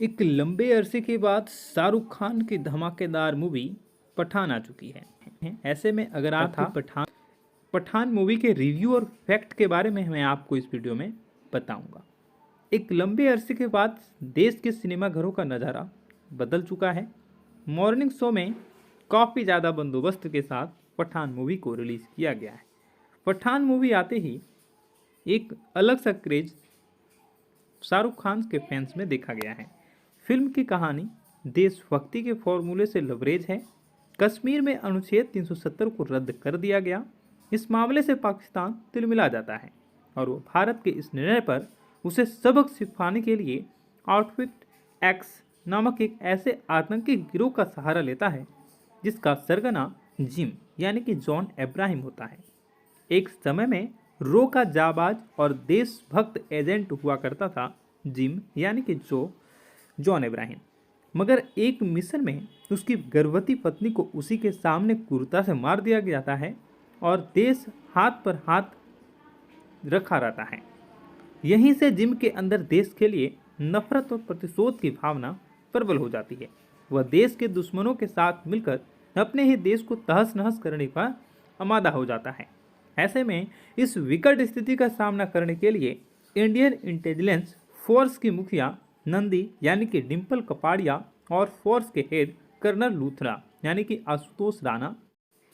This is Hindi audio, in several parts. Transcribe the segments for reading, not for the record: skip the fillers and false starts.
एक लंबे अरसे के बाद शाहरुख खान की धमाकेदार मूवी पठान आ चुकी है। ऐसे में अगर आप पठान मूवी के रिव्यू और फैक्ट के बारे में मैं आपको इस वीडियो में बताऊंगा। एक लंबे अरसे के बाद देश के सिनेमा घरों का नज़ारा बदल चुका है। मॉर्निंग शो में काफ़ी ज़्यादा बंदोबस्त के साथ पठान मूवी को रिलीज़ किया गया है। पठान मूवी आते ही एक अलग सा क्रेज शाहरुख खान के फैंस में देखा गया है। फिल्म की कहानी देशभक्ति के फॉर्मूले से लबरेज है। कश्मीर में अनुच्छेद 370 को रद्द कर दिया गया। इस मामले से पाकिस्तान तिलमिला जाता है और वो भारत के इस निर्णय पर उसे सबक सिखाने के लिए आउटफिट एक्स नामक एक ऐसे आतंकी गिरोह का सहारा लेता है जिसका सरगना जिम यानी कि जॉन अब्राहम होता है। एक समय में रो का जाबाज और देशभक्त एजेंट हुआ करता था जिम यानी कि जॉन अब्राहम, मगर एक मिशन में उसकी गर्भवती पत्नी को उसी के सामने क्रूरता से मार दिया जाता है और देश हाथ पर हाथ रखा रहता है। यहीं से जिम के अंदर देश के लिए नफरत और प्रतिशोध की भावना प्रबल हो जाती है। वह देश के दुश्मनों के साथ मिलकर अपने ही देश को तहस नहस करने का आमादा हो जाता है। ऐसे में इस विकट स्थिति का सामना करने के लिए इंडियन इंटेलिजेंस फोर्स की मुखिया नंदी यानी कि डिम्पल कपाड़िया और फोर्स के हेड कर्नल लूथरा यानी कि आशुतोष राणा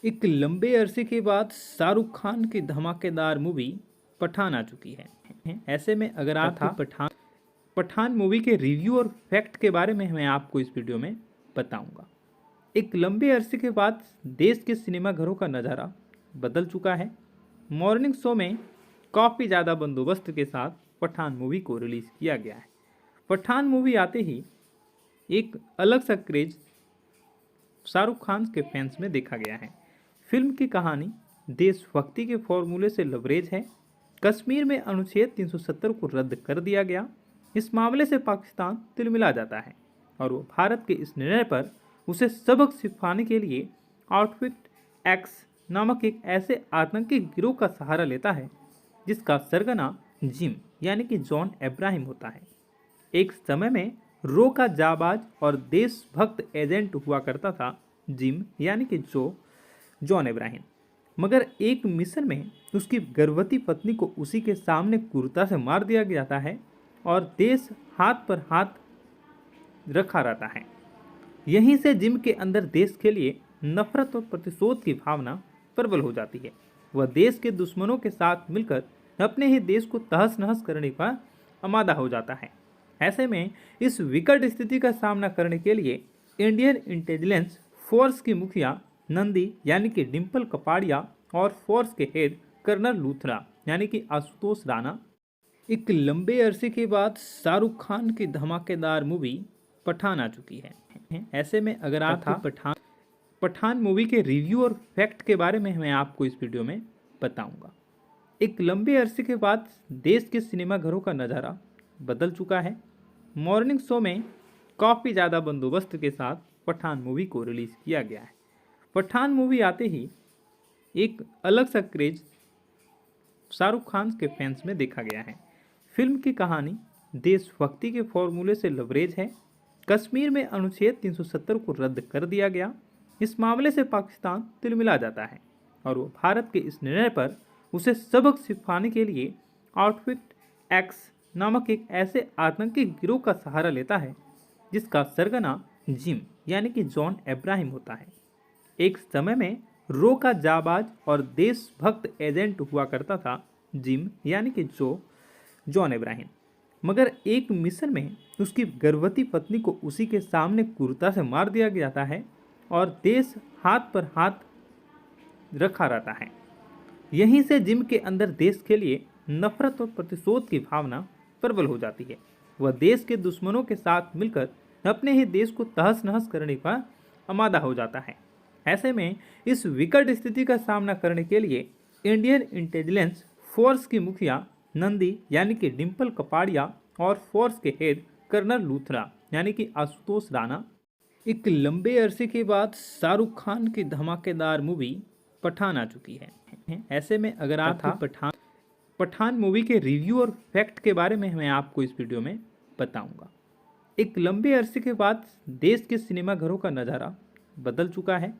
एक लंबे अरसे के बाद शाहरुख खान की धमाकेदार मूवी पठान आ चुकी है। ऐसे में अगर आप पठान मूवी के रिव्यू और फैक्ट के बारे में मैं आपको इस वीडियो में बताऊंगा। एक लंबे अरसे के बाद देश के सिनेमा घरों का नज़ारा बदल चुका है। मॉर्निंग शो में काफ़ी ज़्यादा बंदोबस्त के साथ पठान मूवी को रिलीज़ किया गया है। पठान मूवी आते ही एक अलग सा क्रेज शाहरुख खान के फैंस में देखा गया है। फिल्म की कहानी देशभक्ति के फॉर्मूले से लबरेज है। कश्मीर में अनुच्छेद 370 को रद्द कर दिया गया। इस मामले से पाकिस्तान तिलमिला जाता है और वो भारत के इस निर्णय पर उसे सबक सिखाने के लिए आउटफिट एक्स नामक एक ऐसे आतंकी गिरोह का सहारा लेता है जिसका सरगना जिम यानी कि जॉन अब्राहम होता है। एक समय में रो का जाबाज और देशभक्त एजेंट हुआ करता था जिम यानी कि जॉन अब्राहम, मगर एक मिशन में उसकी गर्भवती पत्नी को उसी के सामने क्रूरता से मार दिया जाता है और देश हाथ पर हाथ रखा रहता है। यहीं से जिम के अंदर देश के लिए नफरत और प्रतिशोध की भावना प्रबल हो जाती है। वह देश के दुश्मनों के साथ मिलकर अपने ही देश को तहस नहस करने का आमादा हो जाता है। ऐसे में इस विकट स्थिति का सामना करने के लिए इंडियन इंटेलिजेंस फोर्स की मुखिया नंदी यानी कि डिम्पल कपाड़िया और फोर्स के हेड कर्नल लूथरा यानी कि आशुतोष राणा एक लंबे अरसे के बाद शाहरुख खान की धमाकेदार मूवी पठान आ चुकी है। ऐसे में अगर आप पठान मूवी के रिव्यू और फैक्ट के बारे में मैं आपको इस वीडियो में बताऊंगा। एक लंबे अरसे के बाद देश के सिनेमा घरों का नज़ारा बदल चुका है। मॉर्निंग शो में काफ़ी ज़्यादा बंदोबस्त के साथ पठान मूवी को रिलीज़ किया गया है। पठान मूवी आते ही एक अलग सा क्रेज शाहरुख खान के फैंस में देखा गया है। फिल्म की कहानी देशभक्ति के फॉर्मूले से लबरेज है। कश्मीर में अनुच्छेद 370 को रद्द कर दिया गया। इस मामले से पाकिस्तान तिलमिला जाता है और वो भारत के इस निर्णय पर उसे सबक सिखाने के लिए आउटफिट एक्स नामक एक ऐसे आतंकी गिरोह का सहारा लेता है जिसका सरगना जिम यानी कि जॉन अब्राहम होता है। एक समय में रो का जाबाज और देशभक्त एजेंट हुआ करता था जिम यानी कि जॉन अब्राहम, मगर एक मिशन में उसकी गर्भवती पत्नी को उसी के सामने क्रूरता से मार दिया जाता है और देश हाथ पर हाथ रखा रहता है। यहीं से जिम के अंदर देश के लिए नफरत और प्रतिशोध की भावना प्रबल हो जाती है। वह देश के दुश्मनों के साथ मिलकर अपने ही देश को तहस नहस करने का आमादा हो जाता है। ऐसे में इस विकट स्थिति का सामना करने के लिए इंडियन इंटेलिजेंस फोर्स की मुखिया नंदी यानी कि डिम्पल कपाड़िया और फोर्स के हेड कर्नल लूथरा यानी कि आशुतोष राणा एक लंबे अरसे के बाद शाहरुख खान की धमाकेदार मूवी पठान आ चुकी है। ऐसे में अगर आप पठान मूवी के रिव्यू और फैक्ट के बारे में मैं आपको इस वीडियो में बताऊंगा। एक लंबे अरसे के बाद देश के सिनेमाघरों का नज़ारा बदल चुका है।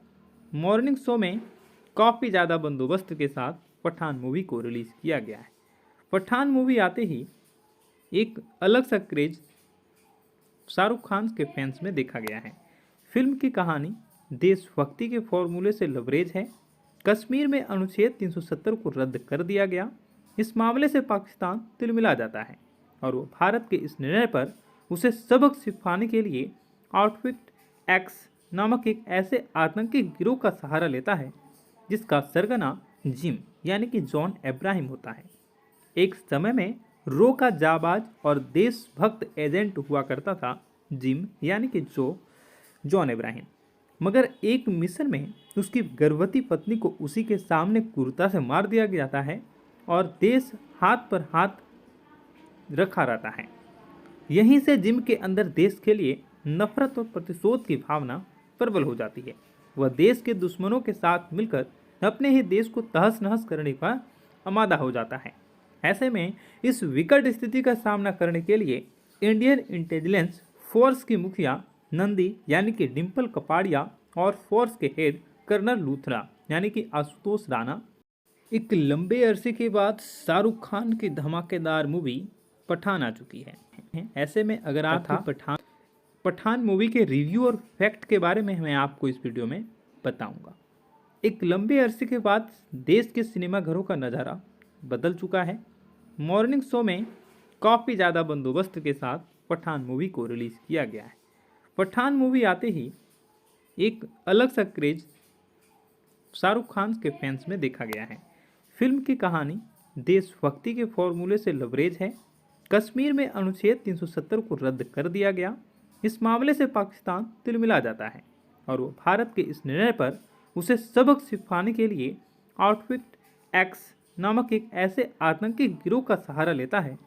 मॉर्निंग शो में काफ़ी ज़्यादा बंदोबस्त के साथ पठान मूवी को रिलीज़ किया गया है। पठान मूवी आते ही एक अलग सा क्रेज शाहरुख खान के फैंस में देखा गया है। फिल्म की कहानी देशभक्ति के फॉर्मूले से लबरेज है। कश्मीर में अनुच्छेद 370 को रद्द कर दिया गया। इस मामले से पाकिस्तान तिलमिला जाता है और वो भारत के इस निर्णय पर उसे सबक सिखाने के लिए आउटफिट एक्स नामक एक ऐसे आतंकी गिरोह का सहारा लेता है जिसका सरगना जिम यानी कि जॉन अब्राहम होता है। एक समय में रो का जाबाज और देशभक्त एजेंट हुआ करता था जिम यानी कि जॉन अब्राहम, मगर एक मिशन में उसकी गर्भवती पत्नी को उसी के सामने क्रूरता से मार दिया जाता है और देश हाथ पर हाथ रखा रहता है। यहीं से जिम के अंदर देश के लिए नफरत और प्रतिशोध की भावना प्रबल हो जाती है। वह देश के दुश्मनों के साथ मिलकर अपने ही देश को तहस नहस करने का आमादा हो जाता है। ऐसे में इस विकट स्थिति का सामना करने के लिए इंडियन इंटेलिजेंस फोर्स की मुखिया नंदी यानी कि डिम्पल कपाड़िया और फोर्स के हेड कर्नल लूथरा यानी कि आशुतोष राणा एक लंबे अरसे के बाद शाहरुख खान की धमाकेदार मूवी पठान आ चुकी है। ऐसे में अगर आप पठान मूवी के रिव्यू और फैक्ट के बारे में मैं आपको इस वीडियो में बताऊंगा। एक लंबे अरसे के बाद देश के सिनेमाघरों का नज़ारा बदल चुका है। मॉर्निंग शो में काफ़ी ज़्यादा बंदोबस्त के साथ पठान मूवी को रिलीज़ किया गया है। पठान मूवी आते ही एक अलग सा क्रेज शाहरुख खान के फैंस में देखा गया है। फिल्म की कहानी देशभक्ति के फॉर्मूले से लबरेज है। कश्मीर में अनुच्छेद 370 को रद्द कर दिया गया। इस मामले से पाकिस्तान तिलमिला जाता है और वो भारत के इस निर्णय पर उसे सबक सिखाने के लिए आउटफिट एक्स नामक एक ऐसे आतंकी गिरोह का सहारा लेता है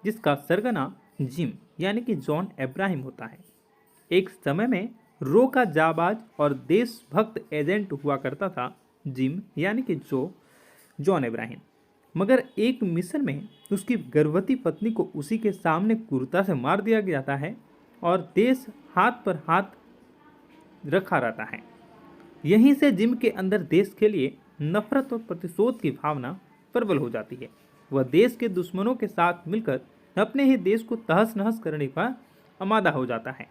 जिसका सरगना जिम यानी कि जॉन अब्राहम होता है। एक समय में रो का जाबाज और देशभक्त एजेंट हुआ करता था जिम यानी कि जॉन अब्राहम, मगर एक मिशन में उसकी गर्भवती पत्नी को उसी के सामने क्रूरता से मार दिया जाता है और देश हाथ पर हाथ रखा रहता है। यहीं से जिम के अंदर देश के लिए नफरत और प्रतिशोध की भावना प्रबल हो जाती है। वह देश के दुश्मनों के साथ मिलकर अपने ही देश को तहस नहस करने का आमादा हो जाता है।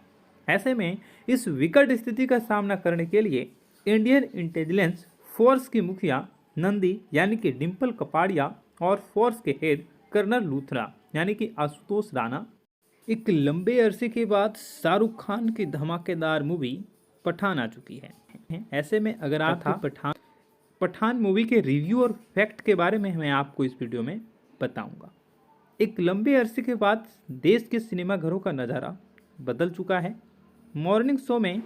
ऐसे में इस विकट स्थिति का सामना करने के लिए इंडियन इंटेलिजेंस फोर्स की मुखिया नंदी यानी कि डिम्पल कपाड़िया और फोर्स के हेड कर्नल लूथरा यानी कि आशुतोष राणा एक लंबे अरसे के बाद शाहरुख खान की धमाकेदार मूवी पठान आ चुकी है। ऐसे में अगर आप पठान मूवी के रिव्यू और फैक्ट के बारे में मैं आपको इस वीडियो में बताऊंगा। एक लंबे अरसे के बाद देश के सिनेमाघरों का नज़ारा बदल चुका है। मॉर्निंग शो में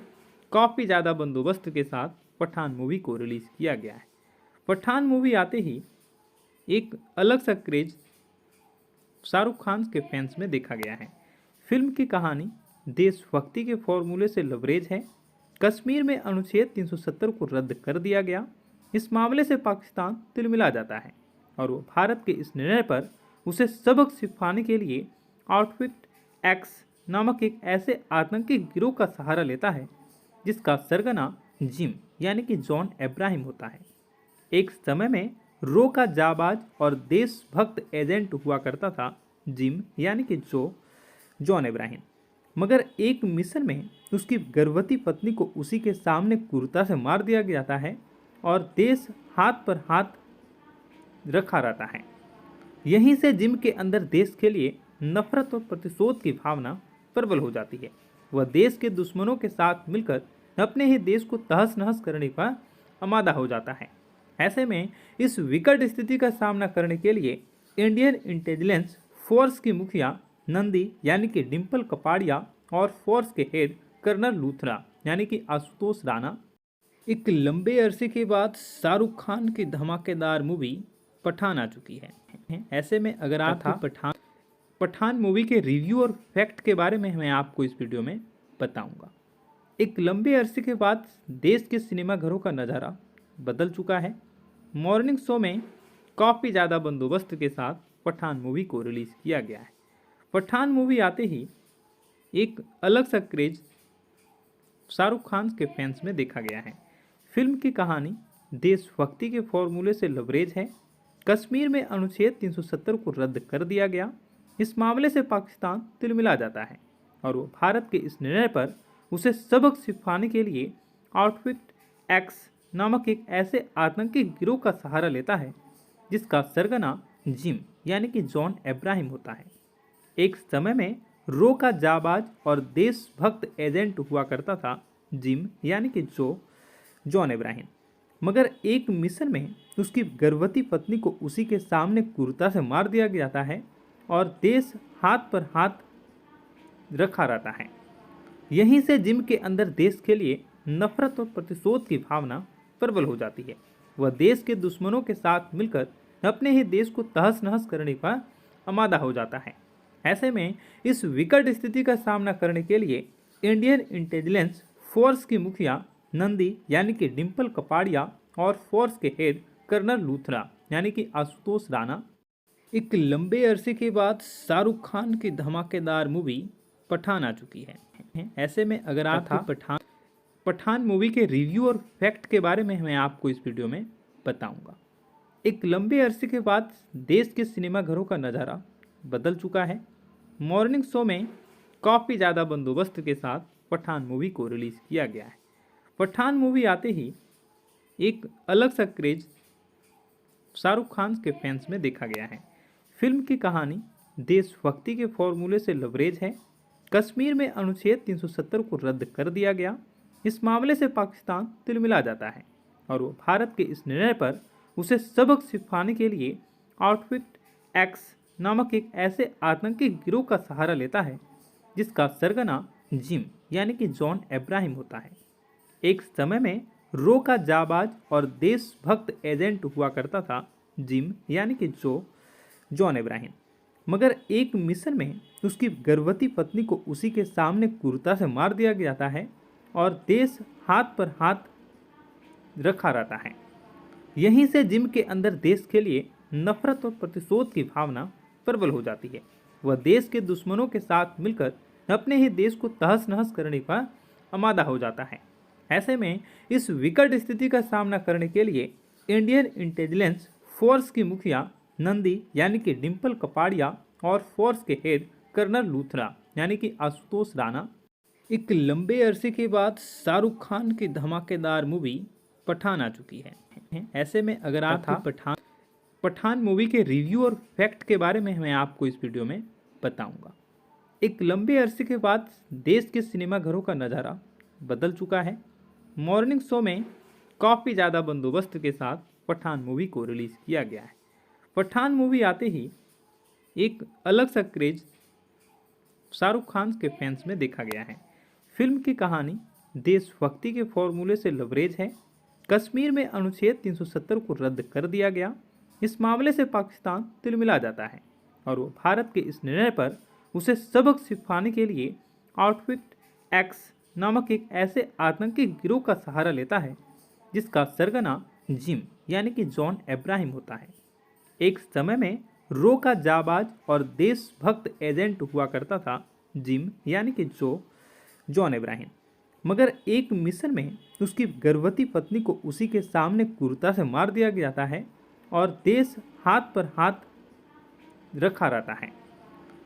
काफ़ी ज़्यादा बंदोबस्त के साथ पठान मूवी को रिलीज़ किया गया है। पठान मूवी आते ही एक अलग सा क्रेज शाहरुख खान के फैंस में देखा गया है। फिल्म की कहानी देशभक्ति के फॉर्मूले से लबरेज है। कश्मीर में अनुच्छेद 370 को रद्द कर दिया गया। इस मामले से पाकिस्तान तिलमिला जाता है और वो भारत के इस निर्णय पर उसे सबक सिखाने के लिए आउटफिट एक्स नामक एक ऐसे आतंकी गिरोह का सहारा लेता है जिसका सरगना जिम यानी कि जॉन अब्राहम होता है। एक समय में रो का जाबाज और देशभक्त एजेंट हुआ करता था जिम यानी कि जॉन अब्राहम, मगर एक मिशन में उसकी गर्भवती पत्नी को उसी के सामने क्रूरता से मार दिया जाता है और देश हाथ पर हाथ रखा रहता है। यहीं से जिम के अंदर देश के लिए नफरत और प्रतिशोध की भावना प्रबल हो जाती है। वह देश के दुश्मनों के साथ मिलकर अपने ही देश को तहस नहस करने का आमादा हो जाता है। ऐसे में इस विकट स्थिति का सामना करने के लिए इंडियन इंटेलिजेंस फोर्स की मुखिया नंदी यानी कि डिम्पल कपाड़िया और फोर्स के हेड कर्नल लूथरा यानी कि आशुतोष राणा एक लंबे अरसे के बाद शाहरुख खान की धमाकेदार मूवी पठान आ चुकी है। ऐसे में अगर आप पठान मूवी के रिव्यू और फैक्ट के बारे में मैं आपको इस वीडियो में बताऊंगा। एक लंबे अरसे के बाद देश के सिनेमाघरों का नज़ारा बदल चुका है। मॉर्निंग शो में काफ़ी ज़्यादा बंदोबस्त के साथ पठान मूवी को रिलीज़ किया गया है। पठान मूवी आते ही एक अलग सा क्रेज शाहरुख खान के फैंस में देखा गया है। फिल्म की कहानी देशभक्ति के फॉर्मूले से लबरेज है। कश्मीर में अनुच्छेद 370 को रद्द कर दिया गया। इस मामले से पाकिस्तान तिलमिला जाता है और वो भारत के इस निर्णय पर उसे सबक सिखाने के लिए आउटफिट एक्स नामक एक ऐसे आतंकी गिरोह का सहारा लेता है जिसका सरगना जिम यानी कि जॉन अब्राहम होता है। एक समय में रो का जाबाज और देशभक्त एजेंट हुआ करता था जिम यानी कि जॉन अब्राहम, मगर एक मिशन में उसकी गर्भवती पत्नी को उसी के सामने क्रूरता से मार दिया जाता है और देश हाथ पर हाथ रखा रहता है। यहीं से जिम के अंदर देश के लिए नफरत और प्रतिशोध की भावना प्रबल हो जाती है। वह देश के दुश्मनों के साथ मिलकर अपने ही देश को तहस नहस करने का आमादा हो जाता है। ऐसे में इस विकट स्थिति का सामना करने के लिए इंडियन इंटेलिजेंस फोर्स की मुखिया नंदी यानी कि डिम्पल कपाड़िया और फोर्स के हेड कर्नल लूथरा यानी कि आशुतोष राणा एक लंबे अरसे के बाद शाहरुख खान की धमाकेदार मूवी पठान आ चुकी है। ऐसे में अगर आप पठान मूवी के रिव्यू और फैक्ट के बारे में मैं आपको इस वीडियो में बताऊंगा। एक लंबे अरसे के बाद देश के सिनेमाघरों का नज़ारा बदल चुका है। मॉर्निंग शो में काफ़ी ज़्यादा बंदोबस्त के साथ पठान मूवी को रिलीज़ किया गया है। पठान मूवी आते ही एक अलग सा क्रेज शाहरुख खान के फैंस में देखा गया है। फिल्म की कहानी देशभक्ति के फॉर्मूले से लबरेज है। कश्मीर में अनुच्छेद 370 को रद्द कर दिया गया। इस मामले से पाकिस्तान तिलमिला जाता है और वो भारत के इस निर्णय पर उसे सबक सिखाने के लिए आउटफिट एक्स नामक एक ऐसे आतंकी गिरोह का सहारा लेता है जिसका सरगना जिम यानी कि जॉन अब्राहम होता है। एक समय में रो का जाबाज और देशभक्त एजेंट हुआ करता था जिम यानी कि जॉन अब्राहम, मगर एक मिशन में उसकी गर्भवती पत्नी को उसी के सामने क्रूरता से मार दिया जाता है और देश हाथ पर हाथ रखा रहता है। यहीं से जिम के अंदर देश के लिए नफरत और प्रतिशोध की भावना प्रबल हो जाती है। वह देश के दुश्मनों के साथ मिलकर अपने ही देश को तहस नहस करने का आमादा हो जाता है। ऐसे में इस विकट स्थिति का सामना करने के लिए इंडियन इंटेलिजेंस फोर्स की मुखिया नंदी यानी कि डिम्पल कपाड़िया और फोर्स के हेड कर्नल लूथरा यानी कि आशुतोष राणा एक लंबे अरसे के बाद शाहरुख खान की धमाकेदार मूवी पठान आ चुकी है। ऐसे में अगर आप पठान मूवी के रिव्यू और फैक्ट के बारे में मैं आपको इस वीडियो में बताऊंगा। एक लंबे अरसे के बाद देश के सिनेमाघरों का नज़ारा बदल चुका है। मॉर्निंग शो में काफ़ी ज़्यादा बंदोबस्त के साथ पठान मूवी को रिलीज़ किया गया है। पठान मूवी आते ही एक अलग सा क्रेज शाहरुख खान के फैंस में देखा गया है। फिल्म की कहानी देशभक्ति के फॉर्मूले से लबरेज है। कश्मीर में अनुच्छेद 370 को रद्द कर दिया गया। इस मामले से पाकिस्तान तिलमिला जाता है और वो भारत के इस निर्णय पर उसे सबक सिखाने के लिए आउटफिट एक्स नामक एक ऐसे आतंकी गिरोह का सहारा लेता है जिसका सरगना जिम यानी कि जॉन अब्राहम होता है। एक समय में रो का जाबाज और देशभक्त एजेंट हुआ करता था जिम यानी कि जॉन अब्राहम, मगर एक मिशन में उसकी गर्भवती पत्नी को उसी के सामने क्रूरता से मार दिया जाता है और देश हाथ पर हाथ रखा रहता है।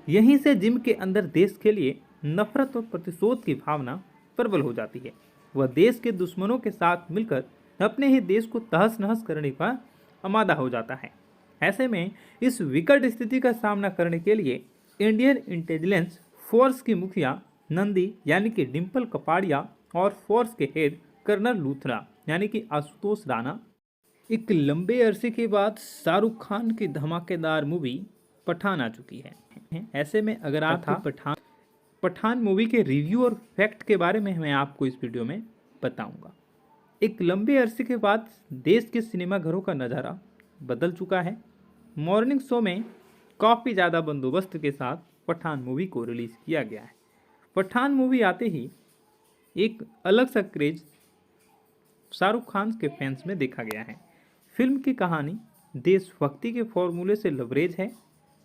यहीं से जिम के अंदर देश के लिए नफरत और प्रतिशोध की भावना प्रबल हो जाती है। वह देश के दुश्मनों के साथ मिलकर अपने ही देश को तहस नहस करने का आमादा हो जाता है। ऐसे में इस विकट स्थिति का सामना करने के लिए इंडियन इंटेलिजेंस फोर्स की मुखिया नंदी यानी कि डिम्पल कपाड़िया और फोर्स के हेड कर्नल लूथरा यानी कि आशुतोष राणा एक लंबे अरसे के बाद शाहरुख खान की धमाकेदार मूवी पठान आ चुकी है। ऐसे में अगर आप पठान मूवी के रिव्यू और फैक्ट के बारे में मैं आपको इस वीडियो में बताऊंगा। एक लंबे अरसे के बाद देश के सिनेमाघरों का नज़ारा बदल चुका है। मॉर्निंग शो में काफ़ी ज़्यादा बंदोबस्त के साथ पठान मूवी को रिलीज़ किया गया है। पठान मूवी आते ही एक अलग सा क्रेज शाहरुख खान के फैंस में देखा गया है। फिल्म की कहानी देशभक्ति के फॉर्मूले से लबरेज है।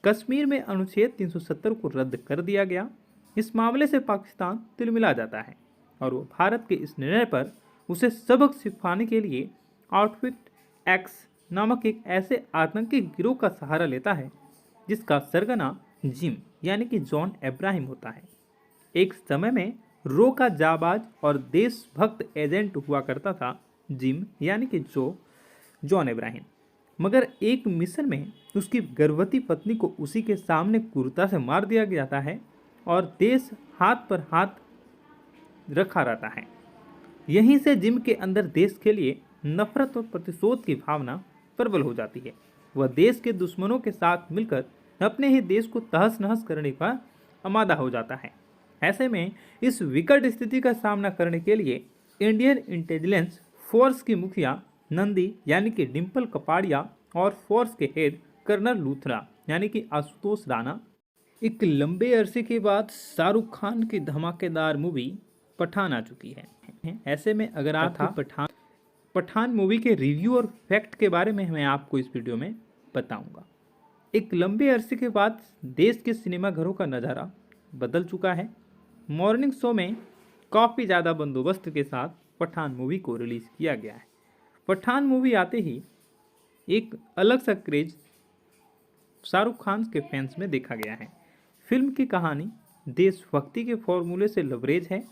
कश्मीर में अनुच्छेद 370 को रद्द कर दिया गया। इस मामले से पाकिस्तान तिलमिला जाता है और वो भारत के इस निर्णय पर उसे सबक सिखाने के लिए आउटफिट एक्स नामक एक ऐसे आतंकी गिरोह का सहारा लेता है जिसका सरगना जिम यानी कि जॉन इब्राहिम होता है। एक समय में रो का जाबाज और देशभक्त एजेंट हुआ करता था जिम यानी कि जॉन इब्राहिम, मगर एक मिशन में उसकी गर्भवती पत्नी को उसी के सामने क्रूरता से मार दिया जाता है और देश हाथ पर हाथ रखा रहता है। यहीं से जिम के अंदर देश के लिए नफरत और प्रतिशोध की भावना प्रबल हो जाती है। वह देश के दुश्मनों के साथ मिलकर अपने ही देश को तहस नहस करने का आमादा हो जाता है। ऐसे में इस विकट स्थिति का सामना करने के लिए इंडियन इंटेलिजेंस फोर्स की मुखिया नंदी यानी कि डिम्पल कपाड़िया और फोर्स के हेड कर्नल लूथरा यानी कि आशुतोष राणा एक लंबे अरसे के बाद शाहरुख खान की धमाकेदार मूवी पठान आ चुकी है। ऐसे में अगर आप पठान मूवी के रिव्यू और फैक्ट के बारे में मैं आपको इस वीडियो में बताऊंगा। एक लंबे अरसे के बाद देश के सिनेमाघरों का नज़ारा बदल चुका है। मॉर्निंग शो में काफ़ी ज़्यादा बंदोबस्त के साथ पठान मूवी को रिलीज़ किया गया है। पठान मूवी आते ही एक अलग सा क्रेज शाहरुख खान के फैंस में देखा गया है। फिल्म की कहानी देशभक्ति के फॉर्मूले से लबरेज है।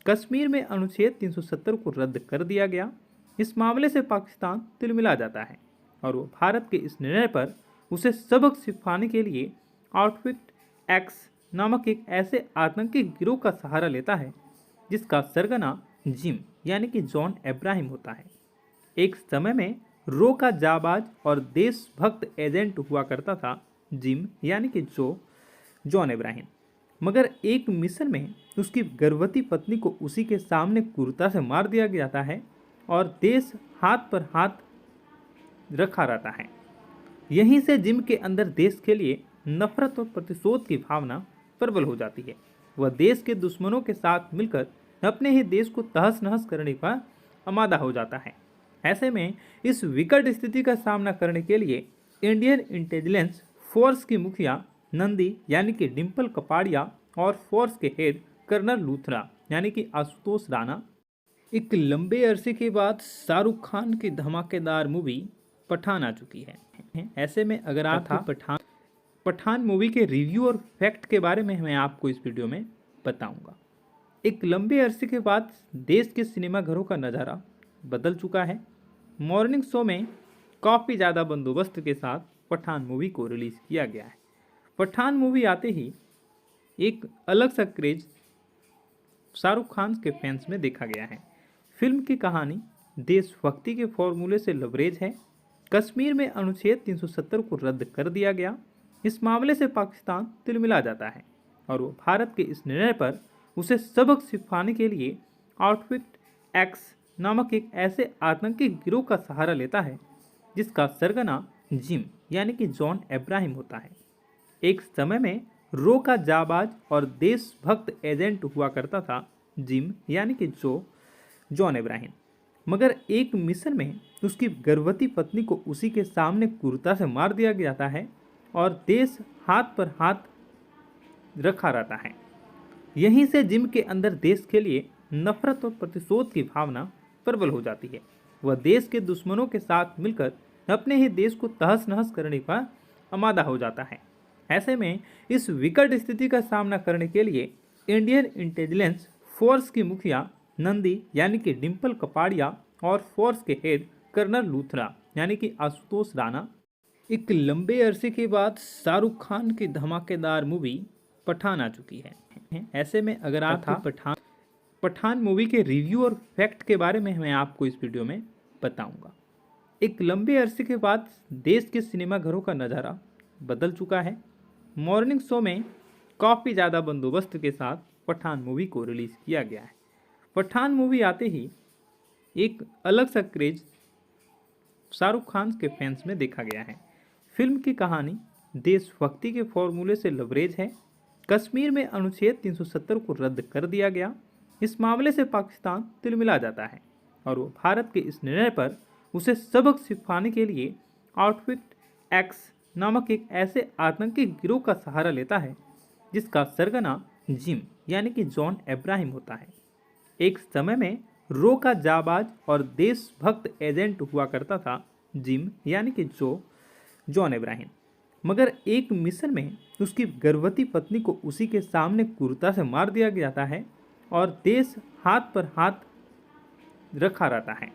कश्मीर में अनुच्छेद 370 को रद्द कर दिया गया। इस मामले से पाकिस्तान तिलमिला जाता है और वो भारत के इस निर्णय पर उसे सबक सिखाने के लिए आउटफिट एक्स नामक एक ऐसे आतंकी गिरोह का सहारा लेता है जिसका सरगना जिम यानी कि जॉन इब्राहिम होता है। एक समय में रो का जाबाज और देशभक्त एजेंट हुआ करता था जिम यानी कि जॉन इब्राहिम, मगर एक मिशन में उसकी गर्भवती पत्नी को उसी के सामने क्रूरता से मार दिया जाता है और देश हाथ पर हाथ रखा रहता है। यहीं से जिम के अंदर देश के लिए नफरत और प्रतिशोध की भावना प्रबल हो जाती है। वह देश के दुश्मनों के साथ मिलकर अपने ही देश को तहस नहस करने का आमादा हो जाता है। ऐसे में इस विकट स्थिति का सामना करने के लिए इंडियन इंटेलिजेंस फोर्स की मुखिया नंदी यानी कि डिम्पल कपाड़िया और फोर्स के हेड कर्नल लूथरा यानी कि आशुतोष राणा एक लंबे अरसे के बाद शाहरुख खान की धमाकेदार मूवी पठान आ चुकी है। ऐसे में अगर आप पठान मूवी के रिव्यू और फैक्ट के बारे में मैं आपको इस वीडियो में बताऊंगा। एक लंबे अरसे के बाद देश के सिनेमाघरों का नज़ारा बदल चुका है। मॉर्निंग शो में काफ़ी ज़्यादा बंदोबस्त के साथ पठान मूवी को रिलीज़ किया गया है। पठान मूवी आते ही एक अलग सा क्रेज शाहरुख खान के फैंस में देखा गया है। फिल्म की कहानी देशभक्ति के फॉर्मूले से लबरेज है। कश्मीर में अनुच्छेद 370 को रद्द कर दिया गया। इस मामले से पाकिस्तान तिलमिला जाता है और वो भारत के इस निर्णय पर उसे सबक सिखाने के लिए आउटफिट एक्स नामक एक ऐसे आतंकी गिरोह का सहारा लेता है जिसका सरगना जिम यानी कि जॉन इब्राहिम होता है। एक समय में रो का जाबाज और देशभक्त एजेंट हुआ करता था जिम यानी कि जॉन इब्राहिम, मगर एक मिशन में उसकी गर्भवती पत्नी को उसी के सामने क्रूरता से मार दिया जाता है और देश हाथ पर हाथ रखा रहता है। यहीं से जिम के अंदर देश के लिए नफरत और प्रतिशोध की भावना प्रबल हो जाती है। वह देश के दुश्मनों के साथ मिलकर अपने ही देश को तहस नहस करने का आमादा हो जाता है। ऐसे में इस विकट स्थिति का सामना करने के लिए इंडियन इंटेलिजेंस फोर्स की मुखिया नंदी यानी कि डिम्पल कपाड़िया और फोर्स के हेड कर्नल लूथरा यानी कि आशुतोष राणा एक लंबे अरसे के बाद शाहरुख खान की धमाकेदार मूवी पठान आ चुकी है। ऐसे में अगर आप पठान मूवी के रिव्यू और फैक्ट के बारे में मैं आपको इस वीडियो में बताऊंगा। एक लंबे अरसे के बाद देश के सिनेमाघरों का नज़ारा बदल चुका है। मॉर्निंग शो में काफ़ी ज़्यादा बंदोबस्त के साथ पठान मूवी को रिलीज़ किया गया है। पठान मूवी आते ही एक अलग सा क्रेज शाहरुख खान के फैंस में देखा गया है। फिल्म की कहानी देशभक्ति के फॉर्मूले से लबरेज है। कश्मीर में अनुच्छेद 370 को रद्द कर दिया गया। इस मामले से पाकिस्तान तिलमिला जाता है और वो भारत के इस निर्णय पर उसे सबक सिखाने के लिए आउटफिट एक्स नामक एक ऐसे आतंकी गिरोह का सहारा लेता है जिसका सरगना जिम यानी कि जॉन अब्राहम होता है। एक समय में रो का जाबाज और देशभक्त एजेंट हुआ करता था जिम यानी कि जॉन अब्राहम। मगर एक मिशन में उसकी गर्भवती पत्नी को उसी के सामने क्रूरता से मार दिया जाता है और देश हाथ पर हाथ रखा रहता है।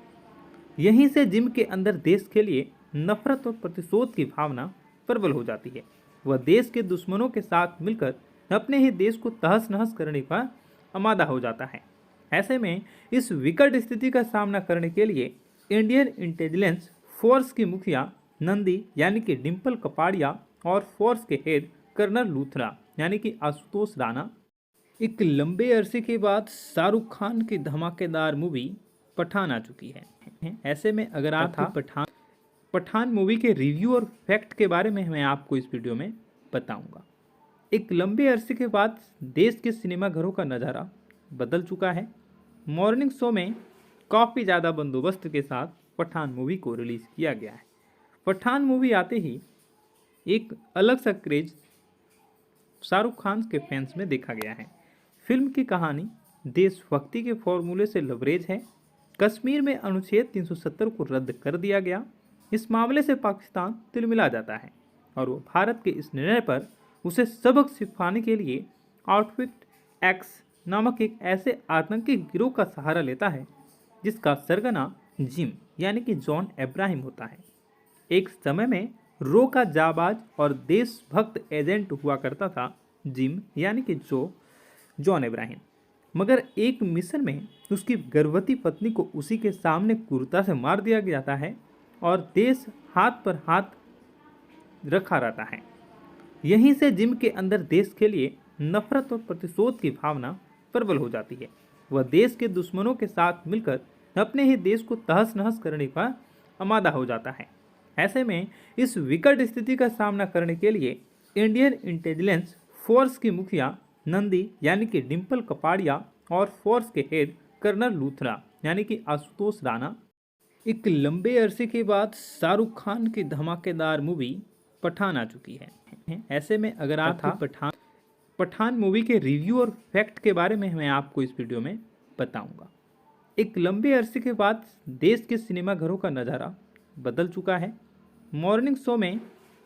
यहीं से जिम के अंदर देश के लिए नफरत और प्रतिशोध की भावना प्रबल हो जाती है। वह देश के दुश्मनों के साथ मिलकर अपने ही देश को तहस नहस करने का आमादा हो जाता है। ऐसे में इस विकट स्थिति का सामना करने के लिए इंडियन इंटेलिजेंस फोर्स की मुखिया नंदी यानी कि डिम्पल कपाड़िया और फोर्स के हेड कर्नल लूथरा यानी कि आशुतोष राणा एक लंबे अरसे के बाद शाहरुख खान की धमाकेदार मूवी पठान आ चुकी है। ऐसे में अगर आप पठान मूवी के रिव्यू और फैक्ट के बारे में मैं आपको इस वीडियो में बताऊंगा। एक लंबे अरसे के बाद देश के सिनेमाघरों का नज़ारा बदल चुका है। मॉर्निंग शो में काफ़ी ज़्यादा बंदोबस्त के साथ पठान मूवी को रिलीज़ किया गया है। पठान मूवी आते ही एक अलग सा क्रेज शाहरुख खान के फैंस में देखा गया है। फिल्म की कहानी देशभक्ति के फॉर्मूले से लबरेज है। कश्मीर में अनुच्छेद 370 को रद्द कर दिया गया। इस मामले से पाकिस्तान तिलमिला जाता है और वो भारत के इस निर्णय पर उसे सबक सिखाने के लिए आउटफिट एक्स नामक एक ऐसे आतंकी गिरोह का सहारा लेता है जिसका सरगना जिम यानी कि जॉन अब्राहम होता है। एक समय में रो का जाबाज और देशभक्त एजेंट हुआ करता था जिम यानी कि जॉन अब्राहम। मगर एक मिशन में उसकी गर्भवती पत्नी को उसी के सामने क्रूरता से मार दिया जाता है और देश हाथ पर हाथ रखा रहता है। यहीं से जिम के अंदर देश के लिए नफरत और प्रतिशोध की भावना प्रबल हो जाती है। वह देश के दुश्मनों के साथ मिलकर अपने ही देश को तहस नहस करने का आमादा हो जाता है। ऐसे में इस विकट स्थिति का सामना करने के लिए इंडियन इंटेलिजेंस फोर्स की मुखिया नंदी यानी कि डिम्पल कपाड़िया और फोर्स के हेड कर्नल लूथरा यानी कि आशुतोष राणा एक लंबे अरसे के बाद शाहरुख खान की धमाकेदार मूवी पठान आ चुकी है। ऐसे में अगर आप पठान मूवी के रिव्यू और फैक्ट के बारे में मैं आपको इस वीडियो में बताऊंगा। एक लंबे अरसे के बाद देश के सिनेमाघरों का नज़ारा बदल चुका है। मॉर्निंग शो में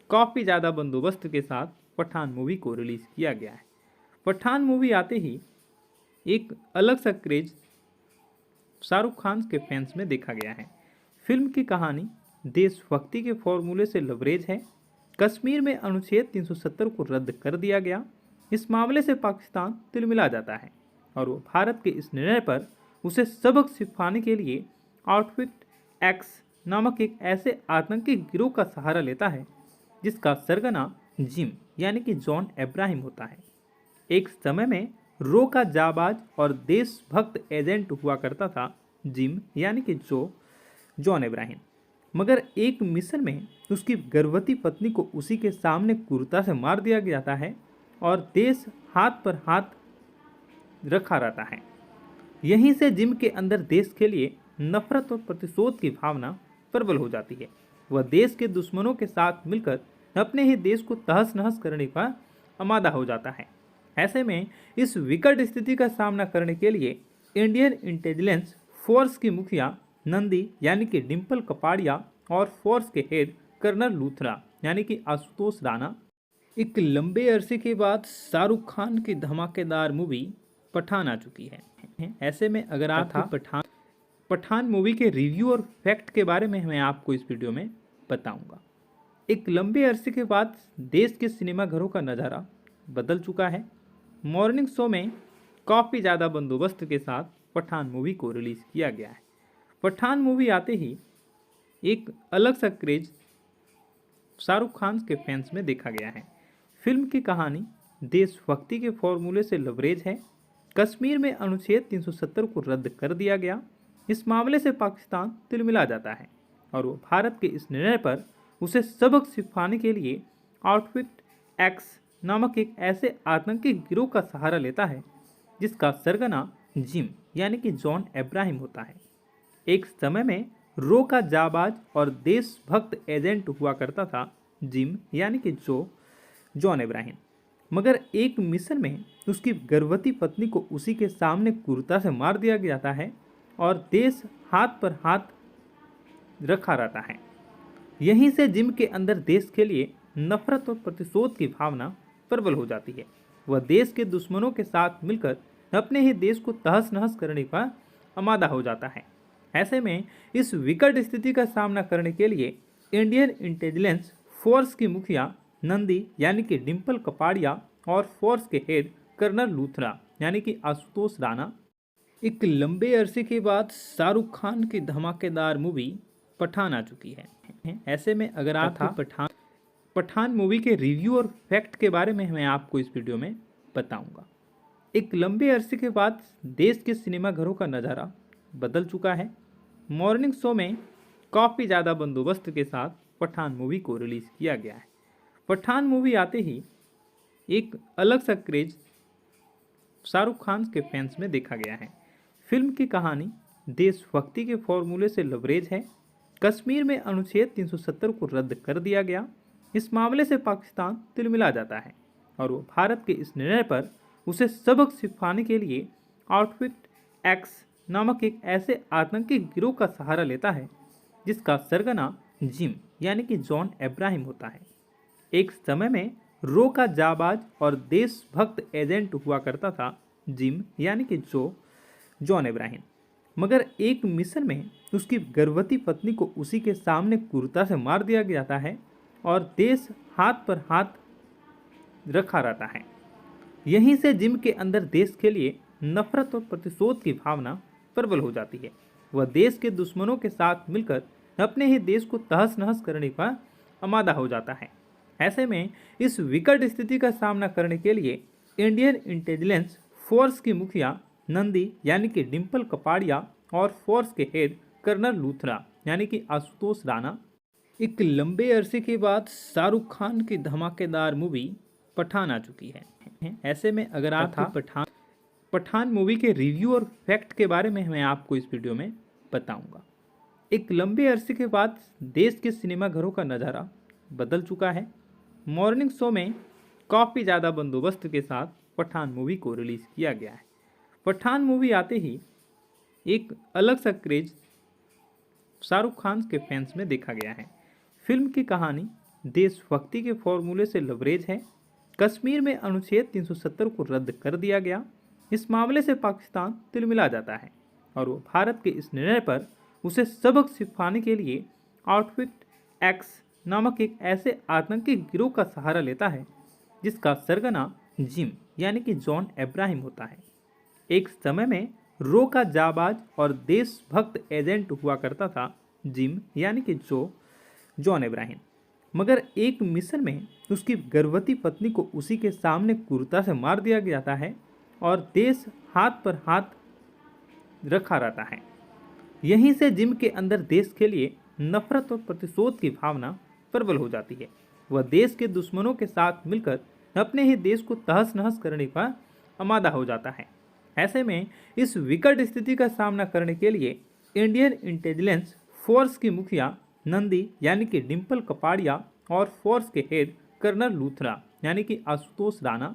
काफ़ी ज़्यादा बंदोबस्त के साथ पठान मूवी को रिलीज़ किया गया है। पठान मूवी आते ही एक अलग सा क्रेज शाहरुख खान के फैंस में देखा गया है। फिल्म की कहानी देशभक्ति के फॉर्मूले से लबरेज है। कश्मीर में अनुच्छेद 370 को रद्द कर दिया गया। इस मामले से पाकिस्तान तिलमिला जाता है और वो भारत के इस निर्णय पर उसे सबक सिखाने के लिए आउटफिट एक्स नामक एक ऐसे आतंकी गिरोह का सहारा लेता है जिसका सरगना जिम यानी कि जॉन अब्राहम होता है। एक समय में रो का जाबाज और देशभक्त एजेंट हुआ करता था जिम यानी कि जॉन अब्राहम। मगर एक मिशन में उसकी गर्भवती पत्नी को उसी के सामने क्रूरता से मार दिया जाता है और देश हाथ पर हाथ रखा रहता है। यहीं से जिम के अंदर देश के लिए नफरत और प्रतिशोध की भावना प्रबल हो जाती है। वह देश के दुश्मनों के साथ मिलकर अपने ही देश को तहस नहस करने का आमादा हो जाता है। ऐसे में इस विकट स्थिति का सामना करने के लिए इंडियन इंटेलिजेंस फोर्स की मुखिया नंदी यानी कि डिम्पल कपाड़िया और फोर्स के हेड कर्नल लूथरा यानी कि आशुतोष राणा एक लंबे अरसे के बाद शाहरुख खान की धमाकेदार मूवी पठान आ चुकी है। ऐसे में अगर आप पठान मूवी के रिव्यू और फैक्ट के बारे में मैं आपको इस वीडियो में बताऊंगा। एक लंबे अरसे के बाद देश के सिनेमाघरों का नज़ारा बदल चुका है। मॉर्निंग शो में काफ़ी ज़्यादा बंदोबस्त के साथ पठान मूवी को रिलीज़ किया गया है। पठान मूवी आते ही एक अलग सा क्रेज शाहरुख खान के फैंस में देखा गया है। फिल्म की कहानी देशभक्ति के फॉर्मूले से लबरेज है। कश्मीर में अनुच्छेद 370 को रद्द कर दिया गया। इस मामले से पाकिस्तान तिलमिला जाता है और वो भारत के इस निर्णय पर उसे सबक सिखाने के लिए आउटफिट एक्स नामक एक ऐसे आतंकी गिरोह का सहारा लेता है जिसका सरगना जिम यानी कि जॉन अब्राहम होता है। एक समय में रो का जाबाज और देशभक्त एजेंट हुआ करता था जिम यानी कि जॉन अब्राहम। मगर एक मिशन में उसकी गर्भवती पत्नी को उसी के सामने क्रूरता से मार दिया जाता है और देश हाथ पर हाथ रखा रहता है। यहीं से जिम के अंदर देश के लिए नफरत और प्रतिशोध की भावना प्रबल हो जाती है। वह देश के दुश्मनों के साथ मिलकर अपने ही देश को तहस नहस करने का आमादा हो जाता है। ऐसे में इस विकट स्थिति का सामना करने के लिए इंडियन इंटेलिजेंस फोर्स की मुखिया नंदी यानी कि डिम्पल कपाड़िया और फोर्स के हेड कर्नल लूथरा यानी कि आशुतोष राणा एक लंबे अरसे के बाद शाहरुख खान की धमाकेदार मूवी पठान आ चुकी है। ऐसे में अगर आप पठान मूवी के रिव्यू और फैक्ट के बारे में मैं आपको इस वीडियो में बताऊंगा। एक लंबे अरसे के बाद देश के सिनेमाघरों का नज़ारा बदल चुका है। मॉर्निंग शो में काफ़ी ज़्यादा बंदोबस्त के साथ पठान मूवी को रिलीज़ किया गया है। पठान मूवी आते ही एक अलग सा क्रेज शाहरुख खान के फैंस में देखा गया है। फिल्म की कहानी देशभक्ति के फॉर्मूले से लबरेज है। कश्मीर में अनुच्छेद 370 को रद्द कर दिया गया। इस मामले से पाकिस्तान तिलमिला जाता है और वो भारत के इस निर्णय पर उसे सबक सिखाने के लिए आउटफिट एक्स नामक एक ऐसे आतंकी गिरोह का सहारा लेता है जिसका सरगना जिम यानी कि जॉन अब्राहम होता है। एक समय में रो का जाबाज और देशभक्त एजेंट हुआ करता था जिम यानी कि जॉन अब्राहम, मगर एक मिशन में उसकी गर्भवती पत्नी को उसी के सामने क्रूरता से मार दिया जाता है और देश हाथ पर हाथ रखा रहता है। यहीं से जिम के अंदर देश के लिए नफरत और प्रतिशोध की भावना प्रबल हो जाती है। वह देश के दुश्मनों के साथ मिलकर अपने ही देश को तहस नहस करने का आमादा हो जाता है। ऐसे में इस विकट स्थिति का सामना करने के लिए इंडियन इंटेलिजेंस फोर्स की मुखिया नंदी यानी कि डिम्पल कपाड़िया और फोर्स के हेड कर्नल लूथरा यानी कि आशुतोष राणा एक लंबे अरसे के बाद शाहरुख खान की धमाकेदार मूवी पठान आ चुकी है। ऐसे में अगर आप पठान मूवी के रिव्यू और फैक्ट के बारे में मैं आपको इस वीडियो में बताऊंगा। एक लंबे अरसे के बाद देश के सिनेमाघरों का नज़ारा बदल चुका है। मॉर्निंग शो में काफ़ी ज़्यादा बंदोबस्त के साथ पठान मूवी को रिलीज़ किया गया है। पठान मूवी आते ही एक अलग सा क्रेज शाहरुख खान के फैंस में देखा गया है। फिल्म की कहानी देशभक्ति के फॉर्मूले से लबरेज है। कश्मीर में अनुच्छेद 370 को रद्द कर दिया गया। इस मामले से पाकिस्तान तिलमिला जाता है और वो भारत के इस निर्णय पर उसे सबक सिखाने के लिए आउटफिट एक्स नामक एक ऐसे आतंकी गिरोह का सहारा लेता है जिसका सरगना जिम यानी कि जॉन अब्राहम होता है। एक समय में रो का जाबाज और देशभक्त एजेंट हुआ करता था जिम यानी कि जॉन अब्राहम, मगर एक मिशन में उसकी गर्भवती पत्नी को उसी के सामने क्रूरता से मार दिया जाता है और देश हाथ पर हाथ रखा रहता है। यहीं से जिम के अंदर देश के लिए नफरत और प्रतिशोध की भावना प्रबल हो जाती है। वह देश के दुश्मनों के साथ मिलकर अपने ही देश को तहस नहस करने का आमादा हो जाता है। ऐसे में इस विकट स्थिति का सामना करने के लिए इंडियन इंटेलिजेंस फोर्स की मुखिया नंदी यानी कि डिम्पल कपाड़िया और फोर्स के हेड कर्नल लूथरा यानी कि आशुतोष राणा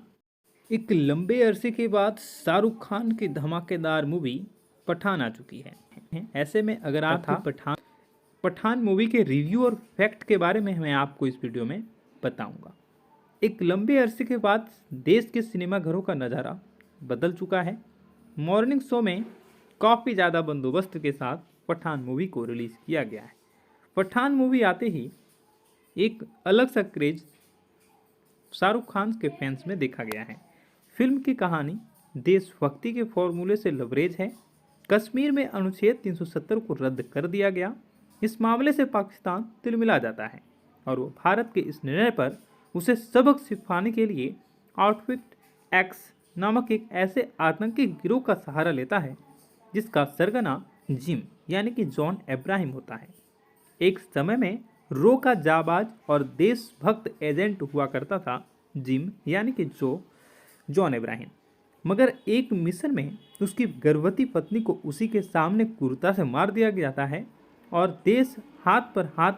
एक लंबे अरसे के बाद शाहरुख खान की धमाकेदार मूवी पठान आ चुकी है। ऐसे में अगर आप पठान मूवी के रिव्यू और फैक्ट के बारे में मैं आपको इस वीडियो में बताऊंगा। एक लंबे अरसे के बाद देश के सिनेमाघरों का नज़ारा बदल चुका है। मॉर्निंग शो में काफ़ी ज़्यादा बंदोबस्त के साथ पठान मूवी को रिलीज़ किया गया है। पठान मूवी आते ही एक अलग सा क्रेज शाहरुख खान के फैंस में देखा गया है। फिल्म की कहानी देशभक्ति के फॉर्मूले से लबरेज है। कश्मीर में अनुच्छेद 370 को रद्द कर दिया गया। इस मामले से पाकिस्तान तिलमिला जाता है और वो भारत के इस निर्णय पर उसे सबक सिखाने के लिए आउटफिट एक्स नामक एक ऐसे आतंकी गिरोह का सहारा लेता है जिसका सरगना जिम यानी कि जॉन अब्राहम होता है। एक समय में रो का जाबाज और देशभक्त एजेंट हुआ करता था जिम यानी कि जॉन अब्राहम, मगर एक मिशन में उसकी गर्भवती पत्नी को उसी के सामने क्रूरता से मार दिया जाता है और देश हाथ पर हाथ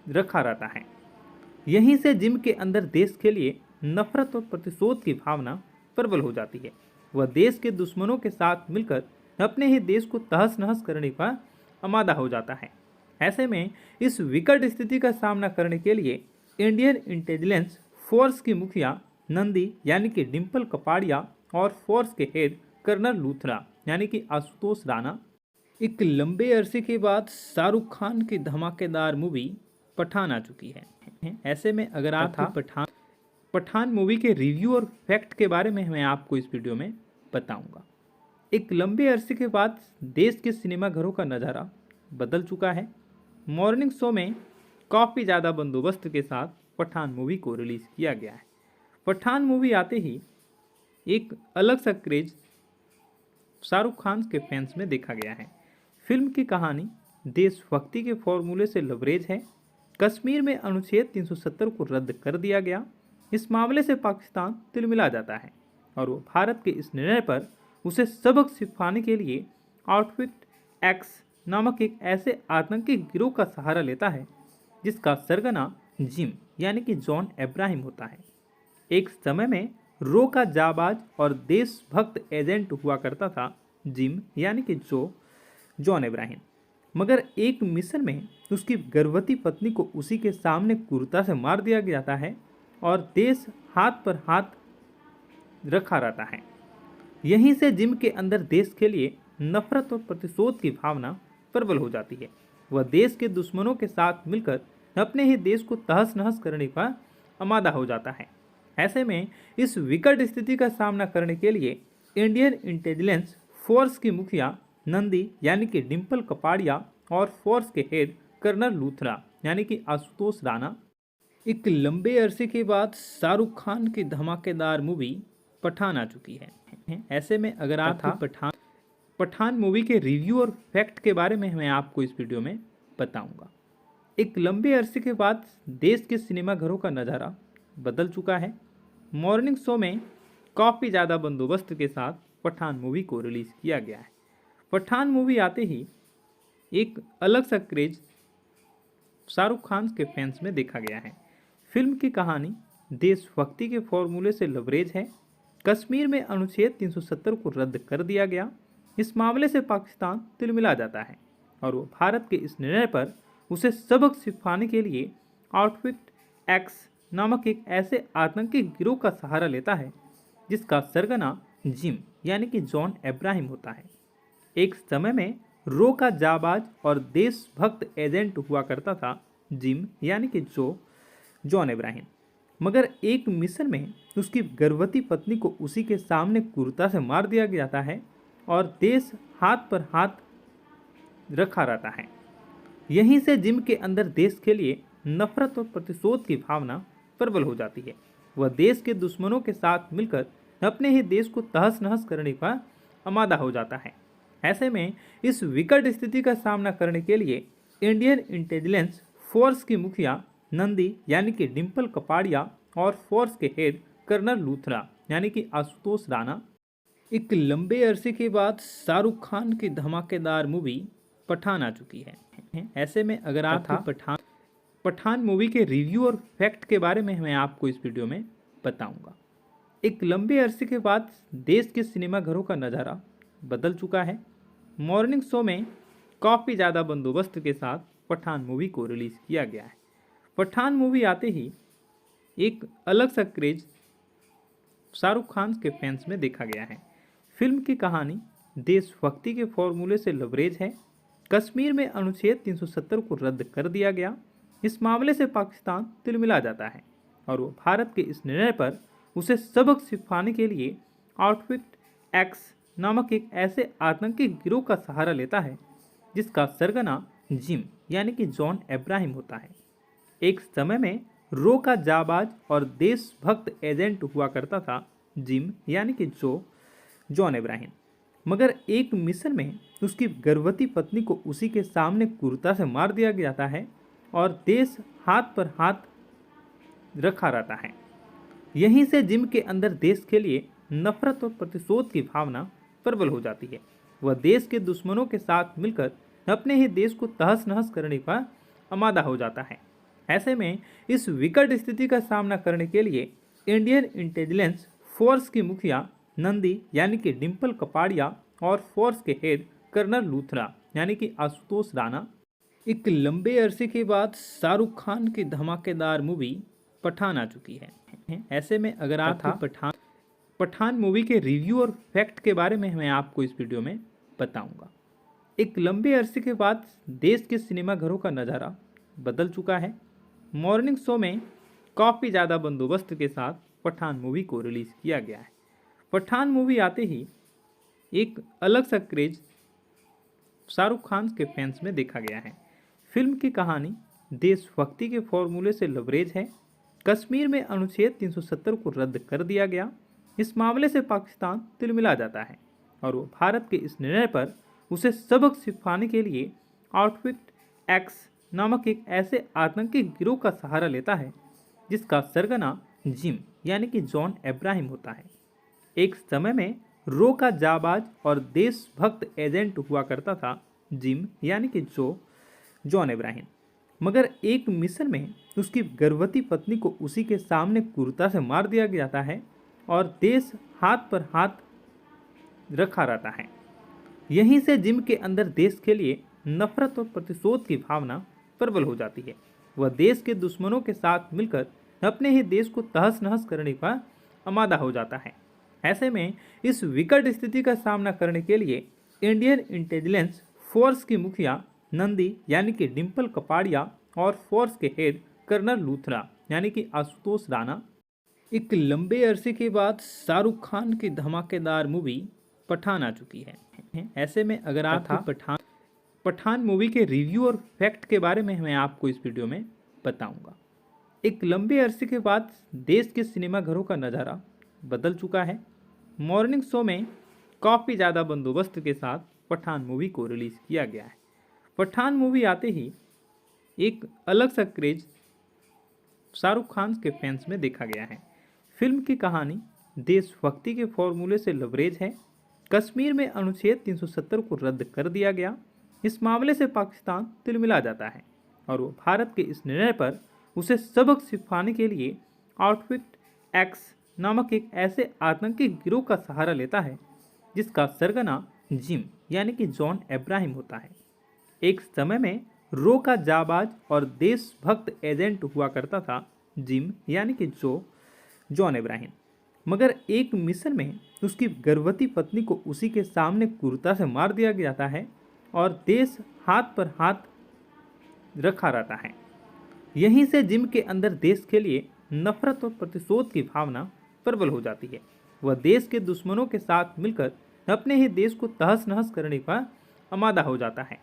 रखा रहता है। यहीं से जिम के अंदर देश के लिए नफरत और प्रतिशोध की भावना प्रबल हो जाती है। वह देश के दुश्मनों के साथ मिलकर अपने ही देश को तहस नहस करने का आमादा हो जाता है। ऐसे में इस विकट स्थिति का सामना करने के लिए इंडियन इंटेलिजेंस फोर्स की मुखिया नंदी यानी कि डिम्पल कपाड़िया और फोर्स के हेड कर्नल लूथरा यानी कि आशुतोष राणा एक लंबे अरसे के बाद शाहरुख खान की धमाकेदार मूवी पठान आ चुकी है। ऐसे में अगर आप पठान मूवी के रिव्यू और फैक्ट के बारे में मैं आपको इस वीडियो में बताऊंगा। एक लंबे अरसे के बाद देश के सिनेमाघरों का नज़ारा बदल चुका है। मॉर्निंग शो में काफ़ी ज़्यादा बंदोबस्त के साथ पठान मूवी को रिलीज़ किया गया है। पठान मूवी आते ही एक अलग सा क्रेज शाहरुख खान के फैंस में देखा गया है। फिल्म की कहानी देशभक्ति के फॉर्मूले से लबरेज है। कश्मीर में अनुच्छेद 370 को रद्द कर दिया गया। इस मामले से पाकिस्तान तिलमिला जाता है और वो भारत के इस निर्णय पर उसे सबक सिखाने के लिए आउटफिट एक्स नामक एक ऐसे आतंकी गिरोह का सहारा लेता है जिसका सरगना जिम यानी कि जॉन अब्राहम होता है। एक समय में रो का जाबाज और देशभक्त एजेंट हुआ करता था जिम यानी कि जॉन अब्राहम, मगर एक मिशन में उसकी गर्भवती पत्नी को उसी के सामने क्रूरता से मार दिया जाता है और देश हाथ पर हाथ रखा रहता है। यहीं से जिम के अंदर देश के लिए नफरत और प्रतिशोध की भावना प्रबल हो जाती है। वह देश के दुश्मनों के साथ मिलकर अपने ही देश को तहस नहस करने का आमादा हो जाता है। ऐसे में इस विकट स्थिति का सामना करने के लिए इंडियन इंटेलिजेंस फोर्स की मुखिया नंदी यानी कि डिम्पल कपाड़िया और फोर्स के हेड कर्नल लूथरा यानी कि आशुतोष राणा एक लंबे अरसे के बाद शाहरुख खान की धमाकेदार मूवी पठान आ चुकी है। ऐसे में अगर आप पठान मूवी के रिव्यू और फैक्ट के बारे में मैं आपको इस वीडियो में बताऊंगा। एक लंबे अरसे के बाद देश के सिनेमाघरों का नज़ारा बदल चुका है। मॉर्निंग शो में काफ़ी ज़्यादा बंदोबस्त के साथ पठान मूवी को रिलीज़ किया गया है। पठान मूवी आते ही एक अलग सा क्रेज शाहरुख खान के फैंस में देखा गया है। फिल्म की कहानी देशभक्ति के फॉर्मूले से लबरेज है। कश्मीर में अनुच्छेद 370 को रद्द कर दिया गया। इस मामले से पाकिस्तान तिलमिला जाता है और वो भारत के इस निर्णय पर उसे सबक सिखाने के लिए आउटफिट एक्स नामक एक ऐसे आतंकी गिरोह का सहारा लेता है जिसका सरगना जिम यानी कि जॉन अब्राहम होता है। एक समय में रो का जाबाज और देशभक्त एजेंट हुआ करता था जिम यानी कि जॉन अब्राहम, मगर एक मिशन में उसकी गर्भवती पत्नी को उसी के सामने क्रूरता से मार दिया जाता है और देश हाथ पर हाथ रखा रहता है। यहीं से जिम के अंदर देश के लिए नफरत और प्रतिशोध की भावना प्रबल हो जाती है। वह देश के दुश्मनों के साथ मिलकर अपने ही देश को तहस नहस करने का आमादा हो जाता है। ऐसे में इस विकट स्थिति का सामना करने के लिए इंडियन इंटेलिजेंस फोर्स की मुखिया नंदी यानी कि डिम्पल कपाड़िया और फोर्स के हेड कर्नल लूथरा यानी कि आशुतोष राणा एक लंबे अरसे के बाद शाहरुख खान की धमाकेदार मूवी पठान आ चुकी है। ऐसे में अगर आप पठान मूवी के रिव्यू और फैक्ट के बारे में मैं आपको इस वीडियो में बताऊंगा। एक लंबे अरसे के बाद देश के सिनेमाघरों का नज़ारा बदल चुका है। मॉर्निंग शो में काफ़ी ज़्यादा बंदोबस्त के साथ पठान मूवी को रिलीज़ किया गया है। पठान मूवी आते ही एक अलग सा क्रेज शाहरुख खान के फैंस में देखा गया है। फिल्म की कहानी देशभक्ति के फॉर्मूले से लबरेज है। कश्मीर में अनुच्छेद 370 को रद्द कर दिया गया। इस मामले से पाकिस्तान तिलमिला जाता है और वो भारत के इस निर्णय पर उसे सबक सिखाने के लिए आउटफिट एक्स नामक एक ऐसे आतंकी गिरोह का सहारा लेता है जिसका सरगना जिम यानी कि जॉन अब्राहम होता है। एक समय में रो का जाबाज और देशभक्त एजेंट हुआ करता था जिम यानी कि जॉन अब्राहम, मगर एक मिशन में उसकी गर्भवती पत्नी को उसी के सामने क्रूरता से मार दिया जाता है और देश हाथ पर हाथ रखा रहता है। यहीं से जिम के अंदर देश के लिए नफरत और प्रतिशोध की भावना प्रबल हो जाती है। वह देश के दुश्मनों के साथ मिलकर अपने ही देश को तहस नहस करने का आमादा हो जाता है। ऐसे में इस विकट स्थिति का सामना करने के लिए इंडियन इंटेलिजेंस फोर्स की मुखिया नंदी यानी कि डिम्पल कपाड़िया और फोर्स के हेड कर्नल लूथरा यानी कि आशुतोष राणा एक लंबे अरसे के बाद शाहरुख खान की धमाकेदार मूवी पठान आ चुकी है। ऐसे में अगर आप पठान मूवी के रिव्यू और फैक्ट के बारे में मैं आपको इस वीडियो में बताऊंगा। एक लंबे अरसे के बाद देश के सिनेमाघरों का नज़ारा बदल चुका है। मॉर्निंग शो में काफ़ी ज़्यादा बंदोबस्त के साथ पठान मूवी को रिलीज़ किया गया है। पठान मूवी आते ही एक अलग सा क्रेज शाहरुख खान के फैंस में देखा गया है। फिल्म की कहानी देशभक्ति के फॉर्मूले से लबरेज है। कश्मीर में अनुच्छेद 370 को रद्द कर दिया गया। इस मामले से पाकिस्तान तिलमिला जाता है और वो भारत के इस निर्णय पर उसे सबक सिखाने के लिए आउटफिट एक्स नामक एक ऐसे आतंकी गिरोह का सहारा लेता है जिसका सरगना जिम यानी कि जॉन इब्राहिम होता है। एक समय में रो का जाबाज और देशभक्त एजेंट हुआ करता था जिम यानी कि जॉन इब्राहिम, मगर एक मिशन में उसकी गर्भवती पत्नी को उसी के सामने क्रूरता से मार दिया जाता है और देश हाथ पर हाथ रखा रहता है। यहीं से जिम के अंदर देश के लिए नफरत और प्रतिशोध की भावना प्रबल हो जाती है। वह देश के दुश्मनों के साथ मिलकर अपने ही देश को तहस नहस करने का आमादा हो जाता है। ऐसे में इस विकट स्थिति का सामना करने के लिए इंडियन इंटेलिजेंस फोर्स की मुखिया नंदी यानी कि डिम्पल कपाड़िया और फोर्स के हेड कर्नल लूथरा यानी कि आशुतोष राणा एक लंबे अरसे के बाद शाहरुख खान की धमाकेदार मूवी पठान आ चुकी है। ऐसे में अगर आप पठान मूवी के रिव्यू और फैक्ट के बारे में मैं आपको इस वीडियो में बताऊंगा। एक लंबे अरसे के बाद देश के सिनेमाघरों का नज़ारा बदल चुका है। मॉर्निंग शो में काफ़ी ज़्यादा बंदोबस्त के साथ पठान मूवी को रिलीज़ किया गया है। पठान मूवी आते ही एक अलग सा क्रेज शाहरुख खान के फैंस में देखा गया है। फिल्म की कहानी देशभक्ति के फॉर्मूले से लबरेज है। कश्मीर में अनुच्छेद 370 को रद्द कर दिया गया। इस मामले से पाकिस्तान तिलमिला जाता है और वो भारत के इस निर्णय पर उसे सबक सिखाने के लिए आउटफिट एक्स नामक एक ऐसे आतंकी गिरोह का सहारा लेता है जिसका सरगना जिम यानी कि जॉन इब्राहिम होता है। एक समय में रो का जाबाज और देशभक्त एजेंट हुआ करता था जिम यानी कि जॉन इब्राहिम, मगर एक मिशन में उसकी गर्भवती पत्नी को उसी के सामने क्रूरता से मार दिया जाता है और देश हाथ पर हाथ रखा रहता है। यहीं से जिम के अंदर देश के लिए नफरत और प्रतिशोध की भावना प्रबल हो जाती है। वह देश के दुश्मनों के साथ मिलकर अपने ही देश को तहस नहस करने का आमादा हो जाता है।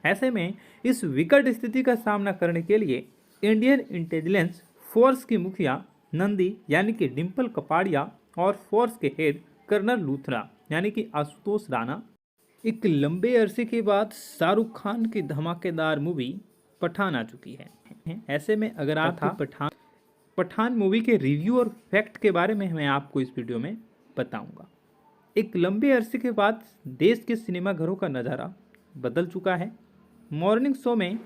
ऐसे में इस विकट स्थिति का सामना करने के लिए इंडियन इंटेलिजेंस फोर्स की मुखिया नंदी यानी कि डिम्पल कपाड़िया और फोर्स के हेड कर्नल लूथरा यानी कि आशुतोष राणा एक लंबे अरसे के बाद शाहरुख खान की धमाकेदार मूवी पठान आ चुकी है। ऐसे में अगर आप पठान मूवी के रिव्यू और फैक्ट के बारे में मैं आपको इस वीडियो में बताऊंगा। एक लंबे अरसे के बाद देश के सिनेमाघरों का नज़ारा बदल चुका है। मॉर्निंग शो में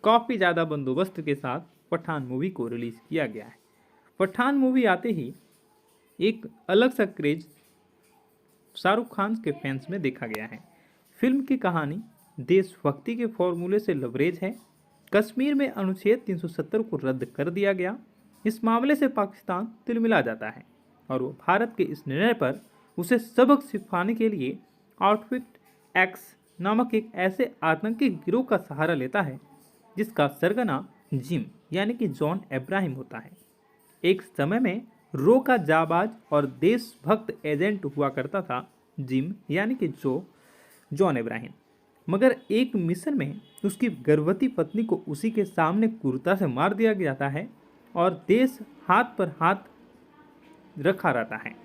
काफ़ी ज़्यादा बंदोबस्त के साथ पठान मूवी को रिलीज़ किया गया है। पठान मूवी आते ही एक अलग सा क्रेज शाहरुख खान के फैंस में देखा गया है। फिल्म की कहानी देशभक्ति के फॉर्मूले से लबरेज है। कश्मीर में अनुच्छेद 370 को रद्द कर दिया गया। इस मामले से पाकिस्तान तिलमिला जाता है और वो भारत के इस निर्णय पर उसे सबक सिखाने के लिए आउटफिट एक्स नामक एक ऐसे आतंकी गिरोह का सहारा लेता है जिसका सरगना जिम यानी कि जॉन इब्राहिम होता है। एक समय में रो का जाबाज और देशभक्त एजेंट हुआ करता था जिम यानी कि जॉन इब्राहिम, मगर एक मिशन में उसकी गर्भवती पत्नी को उसी के सामने क्रूरता से मार दिया जाता है और देश हाथ पर हाथ रखा रहता है।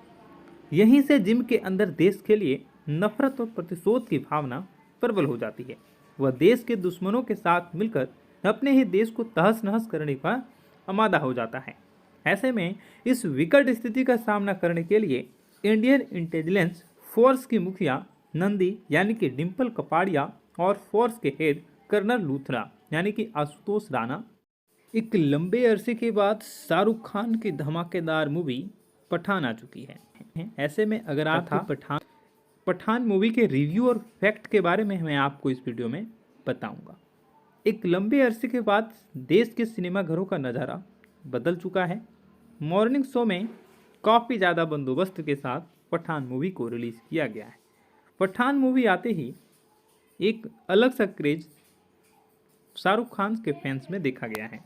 यहीं से जिम के अंदर देश के लिए नफरत और प्रतिशोध की भावना प्रबल हो जाती है। वह देश के दुश्मनों के साथ मिलकर अपने ही देश को तहस नहस करने का आमादा हो जाता है। ऐसे में इस विकट स्थिति का सामना करने के लिए इंडियन इंटेलिजेंस फोर्स की मुखिया नंदी यानी कि डिम्पल कपाड़िया और फोर्स के हेड कर्नल लूथरा यानी कि आशुतोष राणा एक लंबे अरसे के बाद शाहरुख खान की धमाकेदार मूवी पठान आ चुकी है। ऐसे में अगर आप पठान मूवी के रिव्यू और फैक्ट के बारे में मैं आपको इस वीडियो में बताऊंगा। एक लंबे अरसे के बाद देश के सिनेमा घरों का नज़ारा बदल चुका है। मॉर्निंग शो में काफ़ी ज़्यादा बंदोबस्त के साथ पठान मूवी को रिलीज़ किया गया है। पठान मूवी आते ही एक अलग सा क्रेज शाहरुख खान के फैंस में देखा गया है।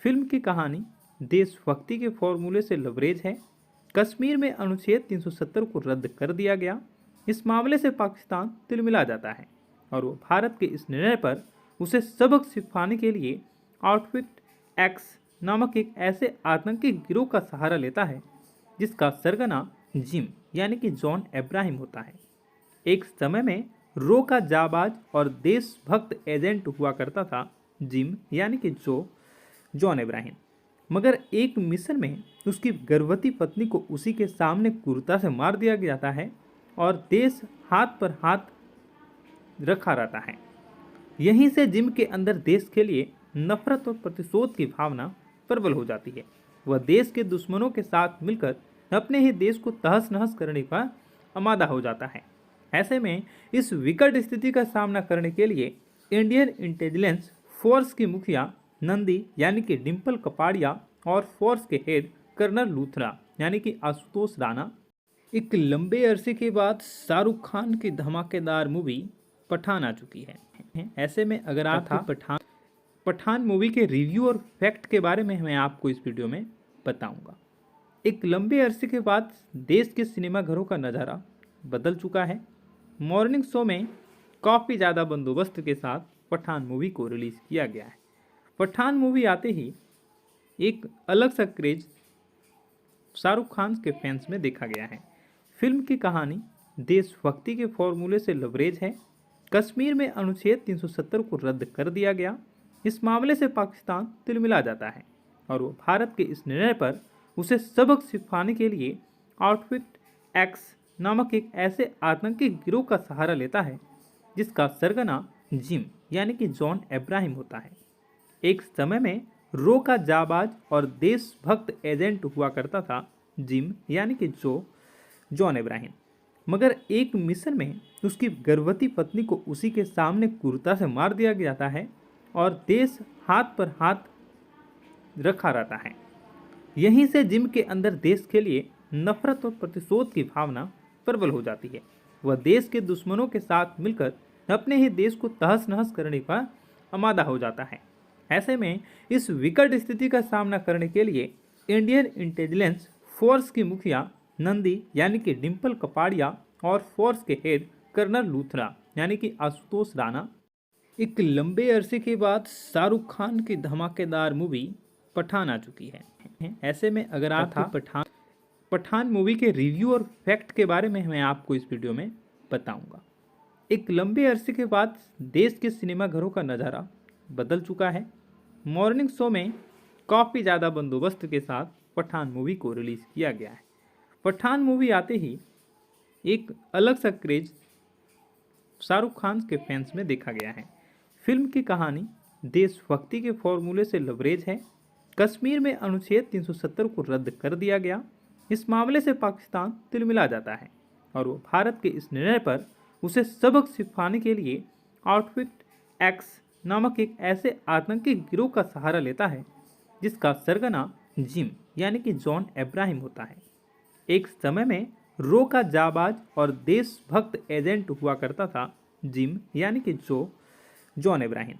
फिल्म की कहानी देशभक्ति के फॉर्मूले से लबरेज है। कश्मीर में अनुच्छेद 370 को रद्द कर दिया गया। इस मामले से पाकिस्तान तिलमिला जाता है और वो भारत के इस निर्णय पर उसे सबक सिखाने के लिए आउटफिट एक्स नामक एक ऐसे आतंकी गिरोह का सहारा लेता है जिसका सरगना जिम यानी कि जॉन अब्राहम होता है। एक समय में रो का जाबाज और देशभक्त एजेंट हुआ करता था जिम यानी कि जॉन अब्राहम, मगर एक मिशन में उसकी गर्भवती पत्नी को उसी के सामने क्रूरता से मार दिया जाता है और देश हाथ पर हाथ रखा रहता है। यहीं से जिम के अंदर देश के लिए नफरत और प्रतिशोध की भावना प्रबल हो जाती है। वह देश के दुश्मनों के साथ मिलकर अपने ही देश को तहस नहस करने का आमादा हो जाता है। ऐसे में इस विकट स्थिति का सामना करने के लिए इंडियन इंटेलिजेंस फोर्स की मुखिया नंदी यानी कि डिम्पल कपाड़िया और फोर्स के हेड कर्नल लूथरा यानी कि आशुतोष राणा एक लंबे अरसे के बाद शाहरुख खान की धमाकेदार मूवी पठान आ चुकी है। ऐसे में अगर आप पठान मूवी के रिव्यू और फैक्ट के बारे में मैं आपको इस वीडियो में बताऊंगा। एक लंबे अरसे के बाद देश के सिनेमा घरों का नज़ारा बदल चुका है। मॉर्निंग शो में काफ़ी ज़्यादा बंदोबस्त के साथ पठान मूवी को रिलीज़ किया गया है। पठान मूवी आते ही एक अलग सा क्रेज शाहरुख खान के फैंस में देखा गया है। फिल्म की कहानी देशभक्ति के फॉर्मूले से लबरेज है। कश्मीर में अनुच्छेद 370 को रद्द कर दिया गया। इस मामले से पाकिस्तान तिलमिला जाता है और वो भारत के इस निर्णय पर उसे सबक सिखाने के लिए आउटफिट एक्स नामक एक ऐसे आतंकी गिरोह का सहारा लेता है जिसका सरगना जिम यानी कि जॉन अब्राहम होता है। एक समय में रो का जाबाज और देशभक्त एजेंट हुआ करता था जिम यानी कि जॉन अब्राहम, मगर एक मिशन में उसकी गर्भवती पत्नी को उसी के सामने क्रूरता से मार दिया जाता है और देश हाथ पर हाथ रखा रहता है। यहीं से जिम के अंदर देश के लिए नफरत और प्रतिशोध की भावना प्रबल हो जाती है। वह देश के दुश्मनों के साथ मिलकर अपने ही देश को तहस नहस करने का आमादा हो जाता है। ऐसे में इस विकट स्थिति का सामना करने के लिए इंडियन इंटेलिजेंस फोर्स की मुखिया नंदी यानी कि डिम्पल कपाड़िया और फोर्स के हेड कर्नल लूथरा यानी कि आशुतोष राणा एक लंबे अरसे के बाद शाहरुख खान की धमाकेदार मूवी पठान आ चुकी है। ऐसे में अगर आप पठान मूवी के रिव्यू और फैक्ट के बारे में मैं आपको इस वीडियो में बताऊंगा। एक लंबे अरसे के बाद देश के सिनेमा घरों का नज़ारा बदल चुका है। मॉर्निंग शो में काफ़ी ज़्यादा बंदोबस्त के साथ पठान मूवी को रिलीज़ किया गया है। पठान मूवी आते ही एक अलग सा क्रेज शाहरुख खान के फैंस में देखा गया है। फिल्म की कहानी देशभक्ति के फॉर्मूले से लबरेज है। कश्मीर में अनुच्छेद 370 को रद्द कर दिया गया। इस मामले से पाकिस्तान तिलमिला जाता है और वो भारत के इस निर्णय पर उसे सबक सिखाने के लिए आउटफिट एक्स नामक एक ऐसे आतंकी गिरोह का सहारा लेता है जिसका सरगना जिम यानी कि जॉन अब्राहम होता है। एक समय में रो का जाबाज और देशभक्त एजेंट हुआ करता था जिम यानी कि जॉन अब्राहम,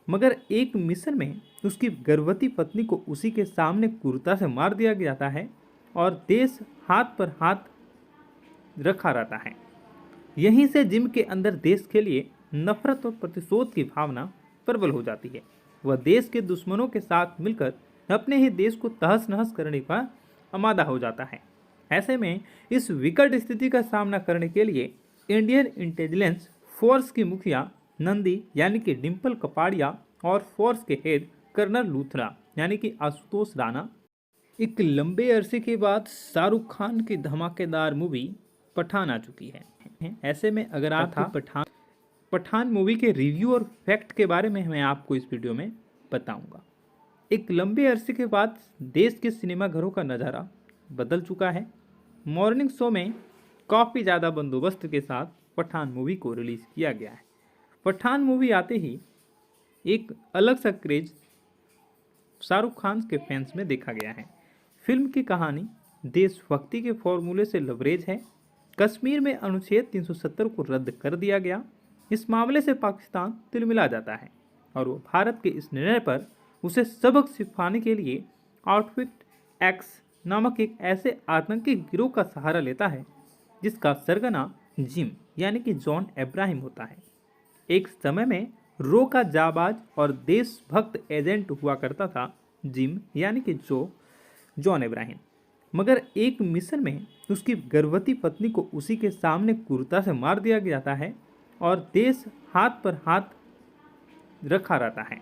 मगर एक मिशन में उसकी गर्भवती पत्नी को उसी के सामने क्रूरता से मार दिया जाता है और देश हाथ पर हाथ रखा रहता है। यहीं से जिम के अंदर देश के लिए नफरत और प्रतिशोध की भावना प्रबल हो जाती है। वह देश के दुश्मनों के साथ मिलकर अपने ही देश को तहस नहस करने का आमादा हो जाता है। ऐसे में इस विकट स्थिति का सामना करने के लिए इंडियन इंटेलिजेंस फोर्स की मुखिया नंदी यानी कि डिम्पल कपाड़िया और फोर्स के हेड कर्नल लूथरा यानी कि आशुतोष राणा एक लंबे अरसे के बाद शाहरुख खान की धमाकेदार मूवी पठान आ चुकी है। ऐसे में अगर आप पठान मूवी के रिव्यू और फैक्ट के बारे में मैं आपको इस वीडियो में बताऊंगा। एक लंबे अरसे के बाद देश के सिनेमाघरों का नज़ारा बदल चुका है। मॉर्निंग शो में काफ़ी ज़्यादा बंदोबस्त के साथ पठान मूवी को रिलीज़ किया गया है। पठान मूवी आते ही एक अलग सा क्रेज शाहरुख खान के फैंस में देखा गया है। फिल्म की कहानी देशभक्ति के फॉर्मूले से लबरेज है। कश्मीर में अनुच्छेद 370 को रद्द कर दिया गया। इस मामले से पाकिस्तान तिलमिला जाता है और वो भारत के इस निर्णय पर उसे सबक सिखाने के लिए आउटफिट एक्स नामक एक ऐसे आतंकी गिरोह का सहारा लेता है जिसका सरगना जिम यानी कि जॉन अब्राहम होता है। एक समय में रो का जाबाज और देशभक्त एजेंट हुआ करता था जिम यानी कि जॉन अब्राहम, मगर एक मिशन में उसकी गर्भवती पत्नी को उसी के सामने क्रूरता से मार दिया जाता है और देश हाथ पर हाथ रखा रहता है।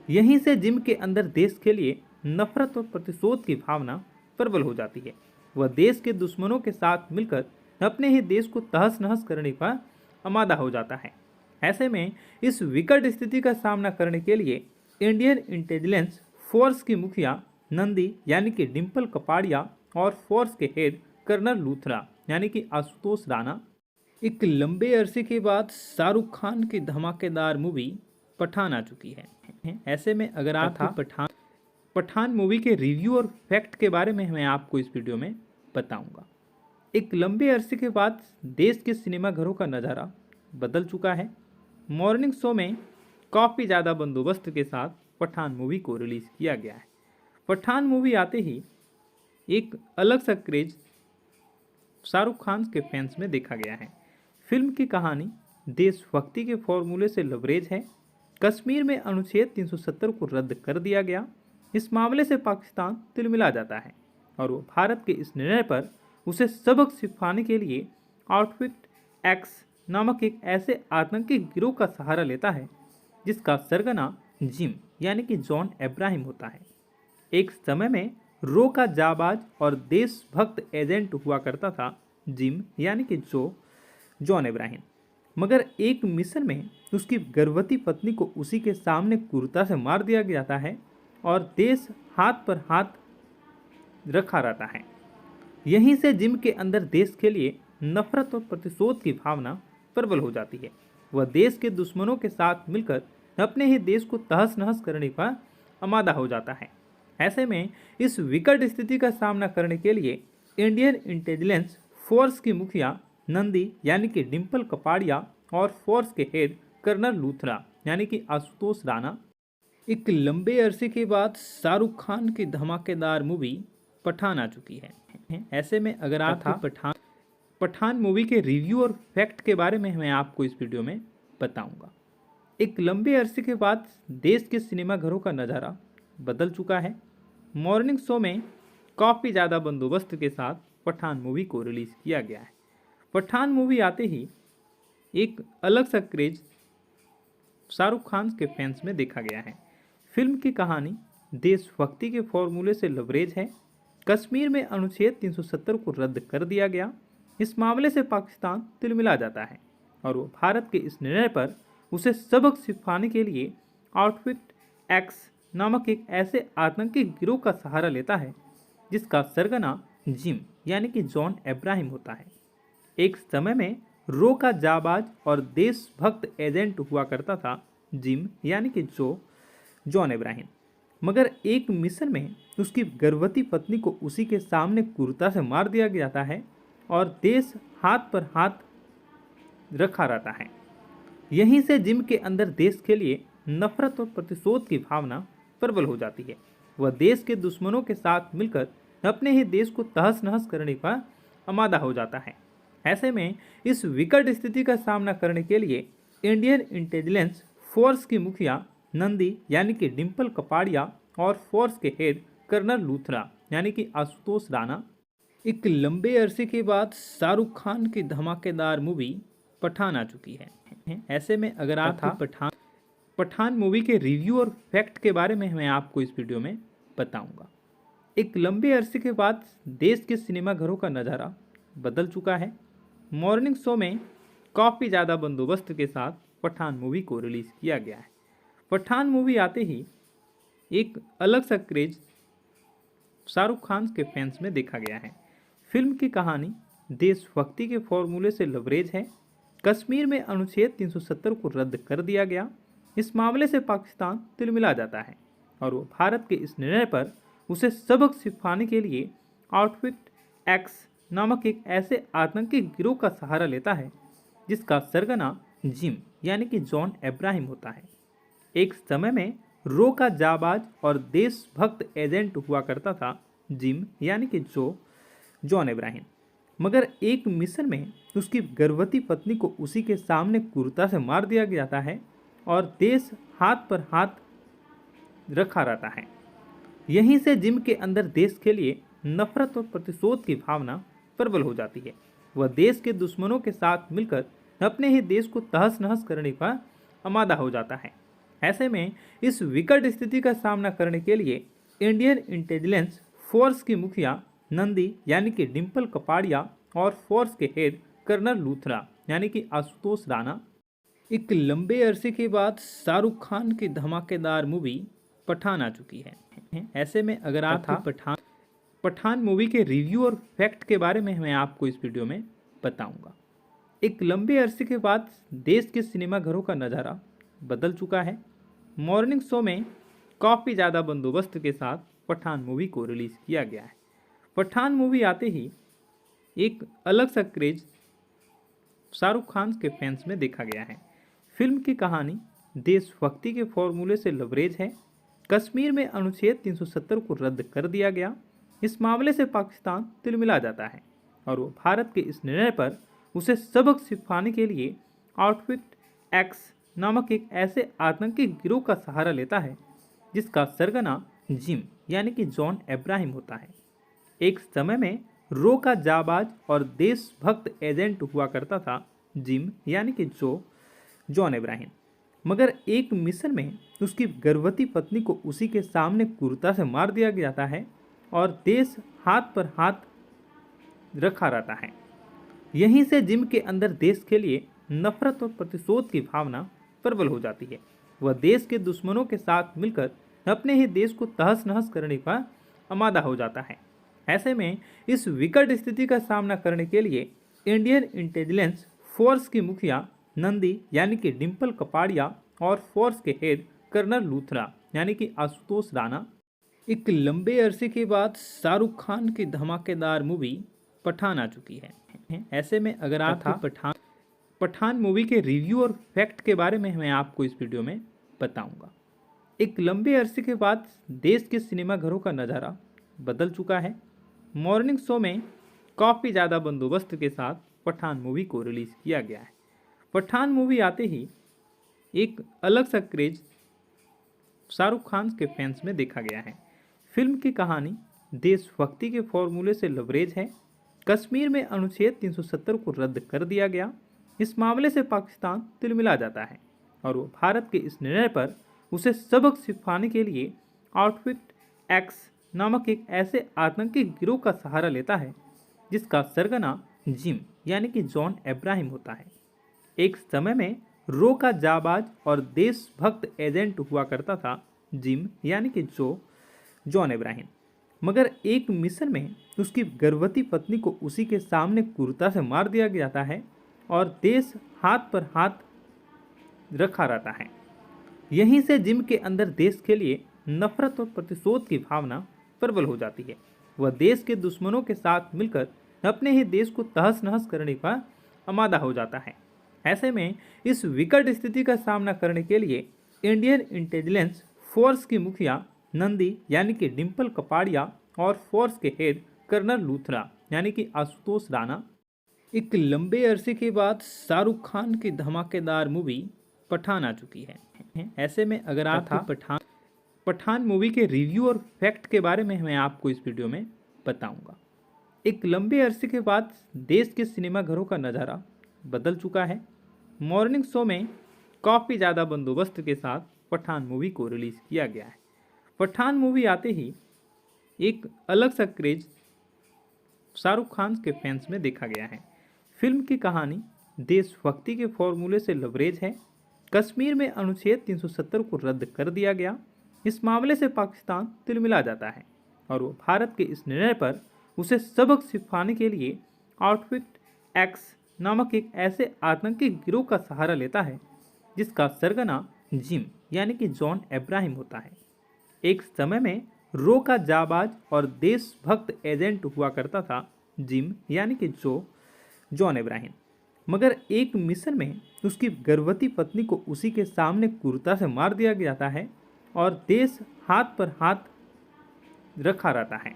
यहीं से जिम के अंदर देश के लिए नफरत और प्रतिशोध की भावना प्रबल हो जाती है। वह देश के दुश्मनों के साथ मिलकर अपने ही देश को तहस नहस करने का आमादा हो जाता है। ऐसे में इस विकट स्थिति का सामना करने के लिए इंडियन इंटेलिजेंस फोर्स की मुखिया नंदी यानी कि डिम्पल कपाड़िया और फोर्स के हेड कर्नल लूथरा यानी कि आशुतोष राणा एक लंबे अरसे के बाद शाहरुख खान की धमाकेदार मूवी पठान आ चुकी है। ऐसे में अगर आप पठान मूवी के रिव्यू और फैक्ट के बारे में मैं आपको इस वीडियो में बताऊंगा। एक लंबे अरसे के बाद देश के सिनेमाघरों का नज़ारा बदल चुका है। मॉर्निंग शो में काफ़ी ज़्यादा बंदोबस्त के साथ पठान मूवी को रिलीज़ किया गया है। पठान मूवी आते ही एक अलग सा क्रेज शाहरुख खान के फैंस में देखा गया है। फिल्म की कहानी देशभक्ति के फॉर्मूले से लबरेज है। कश्मीर में अनुच्छेद 370 को रद्द कर दिया गया। इस मामले से पाकिस्तान तिलमिला जाता है और वो भारत के इस निर्णय पर उसे सबक सिखाने के लिए आउटफिट एक्स नामक एक ऐसे आतंकी गिरोह का सहारा लेता है जिसका सरगना जिम यानी कि जॉन अब्राहम होता है। एक समय में रो का जाबाज और देशभक्त एजेंट हुआ करता था जिम यानी कि जॉन अब्राहम, मगर एक मिशन में उसकी गर्भवती पत्नी को उसी के सामने क्रूरता से मार दिया जाता है और देश हाथ पर हाथ रखा रहता है। यहीं से जिम के अंदर देश के लिए नफरत और प्रतिशोध की भावना प्रबल हो जाती है। वह देश के दुश्मनों के साथ मिलकर अपने ही देश को तहस नहस करने का आमादा हो जाता है। ऐसे में इस विकट स्थिति का सामना करने के लिए इंडियन इंटेलिजेंस फोर्स की मुखिया नंदी यानी कि डिम्पल कपाड़िया और फोर्स के हेड कर्नल लूथरा यानी कि आशुतोष राणा एक लंबे अरसे के बाद शाहरुख खान की धमाकेदार मूवी पठान आ चुकी है। ऐसे में अगर आप पठान मूवी के रिव्यू और फैक्ट के बारे में मैं आपको इस वीडियो में बताऊंगा। एक लंबे अरसे के बाद देश के सिनेमाघरों का नज़ारा बदल चुका है। मॉर्निंग शो में काफ़ी ज़्यादा बंदोबस्त के साथ पठान मूवी को रिलीज़ किया गया है। पठान मूवी आते ही एक अलग सा क्रेज शाहरुख खान के फैंस में देखा गया है। फिल्म की कहानी देशभक्ति के फॉर्मूले से लबरेज है। कश्मीर में अनुच्छेद 370 को रद्द कर दिया गया। इस मामले से पाकिस्तान तिलमिला जाता है और वो भारत के इस निर्णय पर उसे सबक सिखाने के लिए आउटफिट एक्स नामक एक ऐसे आतंकी गिरोह का सहारा लेता है जिसका सरगना जिम यानी कि जॉन अब्राहम होता है। एक समय में रो का जाबाज और देशभक्त एजेंट हुआ करता था जिम यानी कि जॉन अब्राहम, मगर एक मिशन में उसकी गर्भवती पत्नी को उसी के सामने क्रूरता से मार दिया जाता है और देश हाथ पर हाथ रखा रहता है। यहीं से जिम के अंदर देश के लिए नफरत और प्रतिशोध की भावना प्रबल हो जाती है। वह देश के दुश्मनों के साथ मिलकर अपने ही देश को तहस नहस करने का आमादा हो जाता है। ऐसे में इस विकट स्थिति का सामना करने के लिए इंडियन इंटेलिजेंस फोर्स की मुखिया नंदी यानी कि डिम्पल कपाड़िया और फोर्स के हेड कर्नल लूथरा यानी कि आशुतोष राणा एक लंबे अरसे के बाद शाहरुख खान की धमाकेदार मूवी पठान आ चुकी है। ऐसे में अगर आप पठान मूवी के रिव्यू और फैक्ट के बारे में मैं आपको इस वीडियो में बताऊंगा। एक लंबे अरसे के बाद देश के सिनेमाघरों का नज़ारा बदल चुका है। मॉर्निंग शो में काफ़ी ज़्यादा बंदोबस्त के साथ पठान मूवी को रिलीज़ किया गया है। पठान मूवी आते ही एक अलग सा क्रेज शाहरुख खान के फैंस में देखा गया है। फिल्म की कहानी देशभक्ति के फॉर्मूले से लबरेज है। कश्मीर में अनुच्छेद 370 को रद्द कर दिया गया। इस मामले से पाकिस्तान तिलमिला जाता है और वो भारत के इस निर्णय पर उसे सबक सिखाने के लिए आउटफिट एक्स नामक एक ऐसे आतंकी गिरोह का सहारा लेता है जिसका सरगना जिम यानी कि जॉन अब्राहम होता है। एक समय में रो का जाबाज और देशभक्त एजेंट हुआ करता था जिम यानी कि जॉन अब्राहम, मगर एक मिशन में उसकी गर्भवती पत्नी को उसी के सामने क्रूरता से मार दिया जाता है और देश हाथ पर हाथ रखा रहता है। यहीं से जिम के अंदर देश के लिए नफरत और प्रतिशोध की भावना प्रबल हो जाती है। वह देश के दुश्मनों के साथ मिलकर अपने ही देश को तहस नहस करने का आमादा हो जाता है। ऐसे में इस विकट स्थिति का सामना करने के लिए इंडियन इंटेलिजेंस फोर्स की मुखिया नंदी यानी कि डिम्पल कपाड़िया और फोर्स के हेड कर्नल लूथरा यानी कि आशुतोष राणा एक लंबे अरसे के बाद शाहरुख खान की धमाकेदार मूवी पठान आ चुकी है। ऐसे में अगर आप पठान मूवी के रिव्यू और फैक्ट के बारे में मैं आपको इस वीडियो में बताऊंगा। एक लंबे अरसे के बाद देश के सिनेमाघरों का नज़ारा बदल चुका है। मॉर्निंग शो में काफ़ी ज़्यादा बंदोबस्त के साथ पठान मूवी को रिलीज़ किया गया है। पठान मूवी आते ही एक अलग सा क्रेज शाहरुख खान के फैंस में देखा गया है। फिल्म की कहानी देशभक्ति के फॉर्मूले से लबरेज है। कश्मीर में अनुच्छेद 370 को रद्द कर दिया गया। इस मामले से पाकिस्तान तिलमिला जाता है और वो भारत के इस निर्णय पर उसे सबक सिखाने के लिए आउटफिट एक्स नामक एक ऐसे आतंकी गिरोह का सहारा लेता है जिसका सरगना जिम यानी कि जॉन अब्राहम होता है। एक समय में रो का जाबाज और देशभक्त एजेंट हुआ करता था जिम यानी कि जॉन अब्राहम, मगर एक मिशन में उसकी गर्भवती पत्नी को उसी के सामने क्रूरता से मार दिया जाता है और देश हाथ पर हाथ रखा रहता है। यहीं से जिम के अंदर देश के लिए नफरत और प्रतिशोध की भावना प्रबल हो जाती है। वह देश के दुश्मनों के साथ मिलकर अपने ही देश को तहस नहस करने का आमादा हो जाता है। ऐसे में इस विकट स्थिति का सामना करने के लिए इंडियन इंटेलिजेंस फोर्स की मुखिया नंदी यानी कि डिम्पल कपाड़िया और फोर्स के हेड कर्नल लूथरा यानी कि आशुतोष राणा एक लंबे अरसे के बाद शाहरुख खान की धमाकेदार मूवी पठान आ चुकी है। ऐसे में अगर आप पठान मूवी के रिव्यू और फैक्ट के बारे में मैं आपको इस वीडियो में बताऊंगा। एक लंबे अरसे के बाद देश के सिनेमाघरों का नज़ारा बदल चुका है। मॉर्निंग शो में काफ़ी ज़्यादा बंदोबस्त के साथ पठान मूवी को रिलीज़ किया गया है। पठान मूवी आते ही एक अलग सा क्रेज शाहरुख खान के फैंस में देखा गया है। फिल्म की कहानी देशभक्ति के फॉर्मूले से लबरेज है। कश्मीर में अनुच्छेद 370 को रद्द कर दिया गया। इस मामले से पाकिस्तान तिलमिला जाता है और वो भारत के इस निर्णय पर उसे सबक सिखाने के लिए आउटफिट एक्स नामक एक ऐसे आतंकी गिरोह का सहारा लेता है जिसका सरगना जिम यानी कि जॉन अब्राहम होता है। एक समय में रो का जाबाज और देशभक्त एजेंट हुआ करता था जिम यानी कि जॉन अब्राहम, मगर एक मिशन में उसकी गर्भवती पत्नी को उसी के सामने क्रूरता से मार दिया जाता है और देश हाथ पर हाथ रखा रहता है। यहीं से जिम के अंदर देश के लिए नफरत और प्रतिशोध की भावना प्रबल हो जाती है। वह देश के दुश्मनों के साथ मिलकर अपने ही देश को तहस नहस करने का आमादा हो जाता है। ऐसे में इस विकट स्थिति का सामना करने के लिए इंडियन इंटेलिजेंस फोर्स की मुखिया नंदी यानी कि डिम्पल कपाड़िया और फोर्स के हेड कर्नल लूथरा यानी कि आशुतोष राणा एक लंबे अरसे के बाद शाहरुख खान की धमाकेदार मूवी पठान आ चुकी है। ऐसे में अगर आप पठान मूवी के रिव्यू और फैक्ट के बारे में मैं आपको इस वीडियो में बताऊंगा। एक लंबे अरसे के बाद देश के सिनेमाघरों का नज़ारा बदल चुका है। मॉर्निंग शो में काफ़ी ज़्यादा बंदोबस्त के साथ पठान मूवी को रिलीज़ किया गया है। पठान मूवी आते ही एक अलग सा क्रेज शाहरुख खान के फैंस में देखा गया है। फिल्म की कहानी देशभक्ति के फॉर्मूले से लबरेज है। कश्मीर में अनुच्छेद 370 को रद्द कर दिया गया। इस मामले से पाकिस्तान तिलमिला जाता है और वो भारत के इस निर्णय पर उसे सबक सिखाने के लिए आउटफिट एक्स नामक एक ऐसे आतंकी गिरोह का सहारा लेता है जिसका सरगना जिम यानी कि जॉन इब्राहिम होता है। एक समय में रो का जाबाज और देशभक्त एजेंट हुआ करता था जिम यानी कि जॉन इब्राहिम, मगर एक मिशन में उसकी गर्भवती पत्नी को उसी के सामने क्रूरता से मार दिया जाता है और देश हाथ पर हाथ रखा रहता है।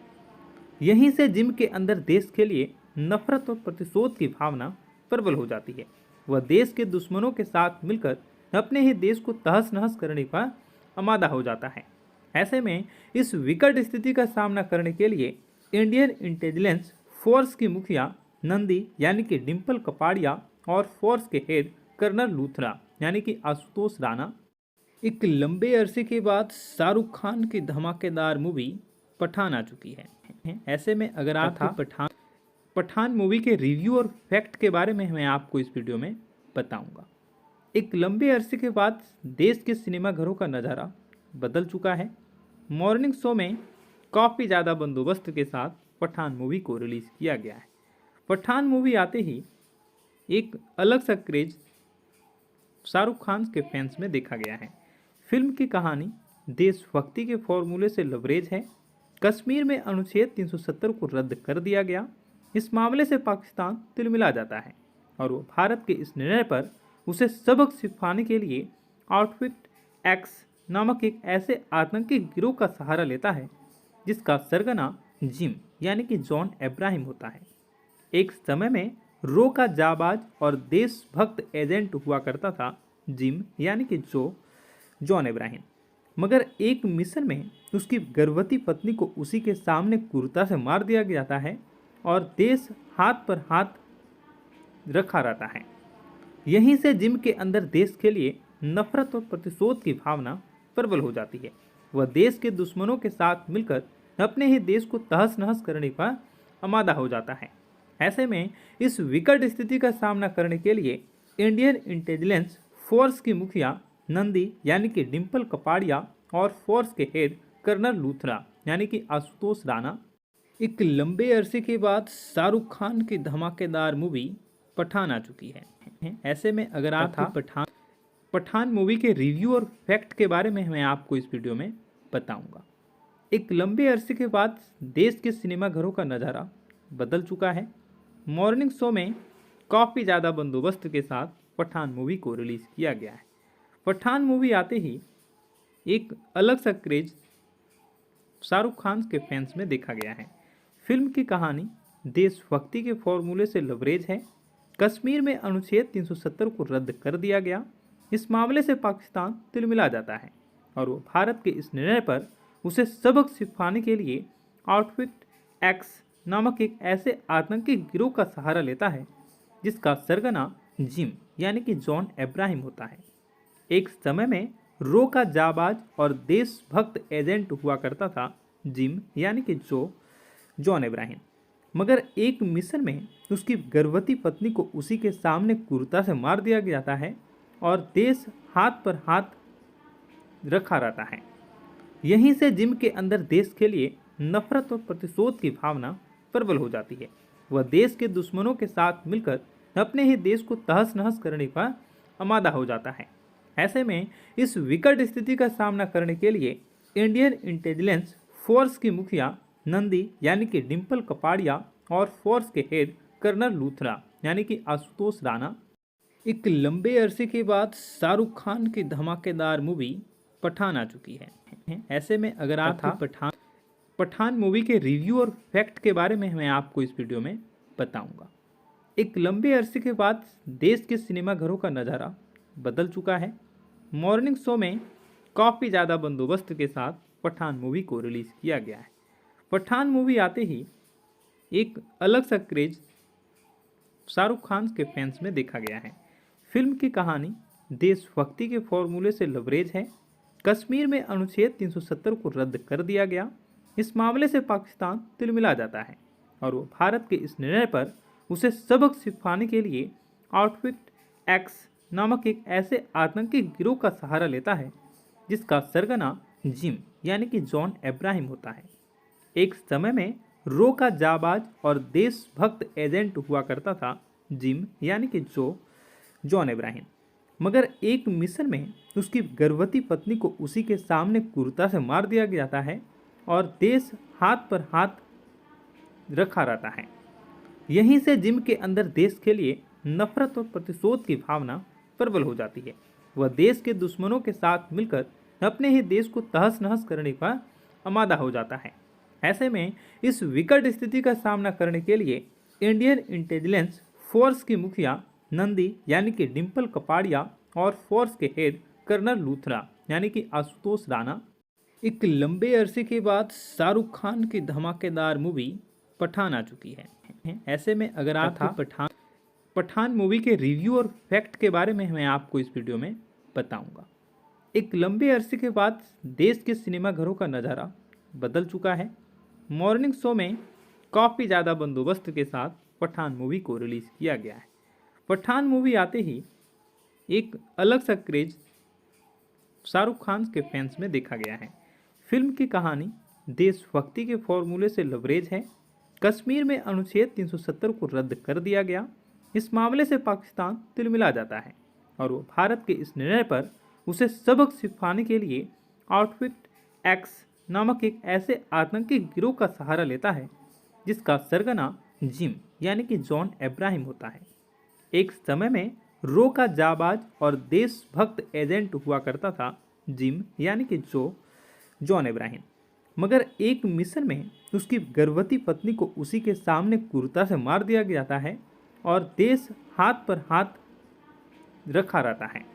यहीं से जिम के अंदर देश के लिए नफरत और प्रतिशोध की भावना प्रबल हो जाती है। वह देश के दुश्मनों के साथ मिलकर अपने ही देश को तहस नहस करने का आमादा हो जाता है। ऐसे में इस विकट स्थिति का सामना करने के लिए इंडियन इंटेलिजेंस फोर्स की मुखिया नंदी यानी कि डिम्पल कपाड़िया और फोर्स के हेड कर्नल लूथरा यानी कि आशुतोष राणा एक लंबे अरसे के बाद शाहरुख खान की धमाकेदार मूवी पठान आ चुकी है। ऐसे में अगर आप पठान मूवी के रिव्यू और फैक्ट के बारे में मैं आपको इस वीडियो में बताऊंगा। एक लंबे अरसे के बाद देश के सिनेमाघरों का नज़ारा बदल चुका है। मॉर्निंग शो में काफ़ी ज़्यादा बंदोबस्त के साथ पठान मूवी को रिलीज़ किया गया है। पठान मूवी आते ही एक अलग सा क्रेज शाहरुख खान के फैंस में देखा गया है। फिल्म की कहानी देशभक्ति के फॉर्मूले से लबरेज है। कश्मीर में अनुच्छेद 370 को रद्द कर दिया गया। इस मामले से पाकिस्तान तिलमिला जाता है और वो भारत के इस निर्णय पर उसे सबक सिखाने के लिए आउटफिट एक्स नामक एक ऐसे आतंकी गिरोह का सहारा लेता है जिसका सरगना जिम यानी कि जॉन इब्राहिम होता है। एक समय में रो का जाबाज और देशभक्त एजेंट हुआ करता था जिम यानी कि जॉन इब्राहिम, मगर एक मिशन में उसकी गर्भवती पत्नी को उसी के सामने क्रूरता से मार दिया जाता है और देश हाथ पर हाथ रखा रहता है। यहीं से जिम के अंदर देश के लिए नफरत और प्रतिशोध की भावना प्रबल हो जाती है। वह देश के दुश्मनों के साथ मिलकर अपने ही देश को तहस नहस करने का आमादा हो जाता है। ऐसे में इस विकट स्थिति का सामना करने के लिए इंडियन इंटेलिजेंस फोर्स की मुखिया नंदी यानी कि डिम्पल कपाड़िया और फोर्स के हेड कर्नल लूथरा यानी कि आशुतोष राणा एक लंबे अरसे के बाद शाहरुख खान की धमाकेदार मूवी पठान आ चुकी है। ऐसे में अगर आप पठान मूवी के रिव्यू और फैक्ट के बारे में मैं आपको इस वीडियो में बताऊंगा। एक लंबे अरसे के बाद देश के सिनेमाघरों का नज़ारा बदल चुका है। मॉर्निंग शो में काफ़ी ज़्यादा बंदोबस्त के साथ पठान मूवी को रिलीज़ किया गया है। पठान मूवी आते ही एक अलग सा क्रेज शाहरुख खान के फैंस में देखा गया है। फिल्म की कहानी देशभक्ति के फॉर्मूले से लबरेज है। कश्मीर में अनुच्छेद 370 को रद्द कर दिया गया। इस मामले से पाकिस्तान तिलमिला जाता है और वो भारत के इस निर्णय पर उसे सबक सिखाने के लिए आउटफिट एक्स नामक एक ऐसे आतंकी गिरोह का सहारा लेता है जिसका सरगना जिम यानी कि जॉन इब्राहिम होता है। एक समय में रो का जाबाज और देशभक्त एजेंट हुआ करता था जिम यानी कि जॉन इब्राहिम, मगर एक मिशन में उसकी गर्भवती पत्नी को उसी के सामने क्रूरता से मार दिया जाता है और देश हाथ पर हाथ रखा रहता है। यहीं से जिम के अंदर देश के लिए नफरत और प्रतिशोध की भावना प्रबल हो जाती है। वह देश के दुश्मनों के साथ मिलकर अपने ही देश को तहस नहस करने का आमादा हो जाता है। ऐसे में इस विकट स्थिति का सामना करने के लिए इंडियन इंटेलिजेंस फोर्स की मुखिया नंदी यानी कि डिम्पल कपाड़िया और फोर्स के हेड कर्नल लूथरा यानी कि आशुतोष राणा एक लंबे अरसे के बाद शाहरुख खान की धमाकेदार मूवी पठान आ चुकी है। ऐसे में अगर आप पठान मूवी के रिव्यू और फैक्ट के बारे में मैं आपको इस वीडियो में बताऊंगा। एक लंबे अरसे के बाद देश के सिनेमाघरों का नज़ारा बदल चुका है। मॉर्निंग शो में काफ़ी ज़्यादा बंदोबस्त के साथ पठान मूवी को रिलीज़ किया गया है। पठान मूवी आते ही एक अलग सा क्रेज शाहरुख खान के फैंस में देखा गया है। फिल्म की कहानी देशभक्ति के फॉर्मूले से लबरेज है। कश्मीर में अनुच्छेद 370 को रद्द कर दिया गया। इस मामले से पाकिस्तान तिलमिला जाता है और वो भारत के इस निर्णय पर उसे सबक सिखाने के लिए आउटफिट एक्स नामक एक ऐसे आतंकी गिरोह का सहारा लेता है जिसका सरगना जिम यानी कि जॉन अब्राहम होता है। एक समय में रो का जाबाज और देशभक्त एजेंट हुआ करता था जिम यानी कि जॉन अब्राहम। मगर एक मिशन में उसकी गर्भवती पत्नी को उसी के सामने क्रूरता से मार दिया जाता है और देश हाथ पर हाथ रखा रहता है। यहीं से जिम के अंदर देश के लिए नफरत और प्रतिशोध की भावना प्रबल हो जाती है। वह देश के दुश्मनों के साथ मिलकर अपने ही देश को तहस नहस करने का आमादा हो जाता है। ऐसे में इस विकट स्थिति का सामना करने के लिए इंडियन इंटेलिजेंस फोर्स की मुखिया नंदी यानी कि डिम्पल कपाड़िया और फोर्स के हेड कर्नल लूथरा यानी कि आशुतोष राणा एक लंबे अरसे के बाद शाहरुख खान की धमाकेदार मूवी पठान आ चुकी है। ऐसे में अगर आप पठान मूवी के रिव्यू और फैक्ट के बारे में मैं आपको इस वीडियो में बताऊंगा। एक लंबे अरसे के बाद देश के सिनेमाघरों का नज़ारा बदल चुका है। मॉर्निंग शो में काफ़ी ज़्यादा बंदोबस्त के साथ पठान मूवी को रिलीज़ किया गया है। पठान मूवी आते ही एक अलग सा क्रेज शाहरुख खान के फैंस में देखा गया है। फिल्म की कहानी देशभक्ति के फॉर्मूले से लबरेज है। कश्मीर में अनुच्छेद 370 को रद्द कर दिया गया। इस मामले से पाकिस्तान तिलमिला जाता है और वो भारत के इस निर्णय पर उसे सबक सिखाने के लिए आउटफिट एक्स नामक एक ऐसे आतंकी गिरोह का सहारा लेता है जिसका सरगना जिम यानी कि जॉन अब्राहम होता है। एक समय में रो का जाबाज और देशभक्त एजेंट हुआ करता था जिम यानी कि जॉन अब्राहम। मगर एक मिशन में उसकी गर्भवती पत्नी को उसी के सामने क्रूरता से मार दिया जाता है और देश हाथ पर हाथ रखा रहता है।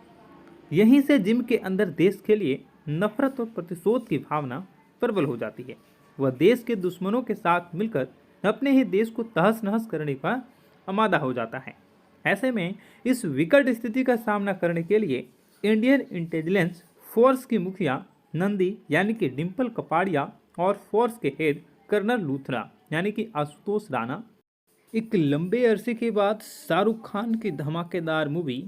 यहीं से जिम के अंदर देश के लिए नफरत और प्रतिशोध की भावना प्रबल हो जाती है। वह देश के दुश्मनों के साथ मिलकर अपने ही देश को तहस नहस करने का आमादा हो जाता है। ऐसे में इस विकट स्थिति का सामना करने के लिए इंडियन इंटेलिजेंस फोर्स की मुखिया नंदी यानी कि डिम्पल कपाड़िया और फोर्स के हेड कर्नल लूथरा यानी कि आशुतोष राणा एक लंबे अरसे के बाद शाहरुख खान की धमाकेदार मूवी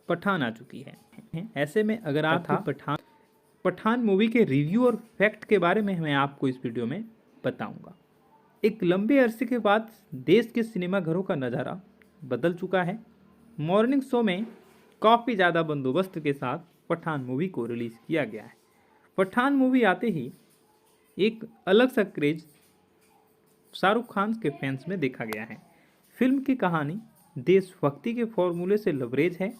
पठान आ चुकी है। ऐसे में अगर आप पठान मूवी के रिव्यू और फैक्ट के बारे में मैं आपको इस वीडियो में बताऊंगा। एक लंबे अरसे के बाद देश के सिनेमाघरों का नज़ारा बदल चुका है। मॉर्निंग शो में काफ़ी ज़्यादा बंदोबस्त के साथ पठान मूवी को रिलीज़ किया गया है। पठान मूवी आते ही एक अलग सा क्रेज शाहरुख खान के फैंस में देखा गया है। फिल्म की कहानी देशभक्ति के फॉर्मूले से लबरेज है।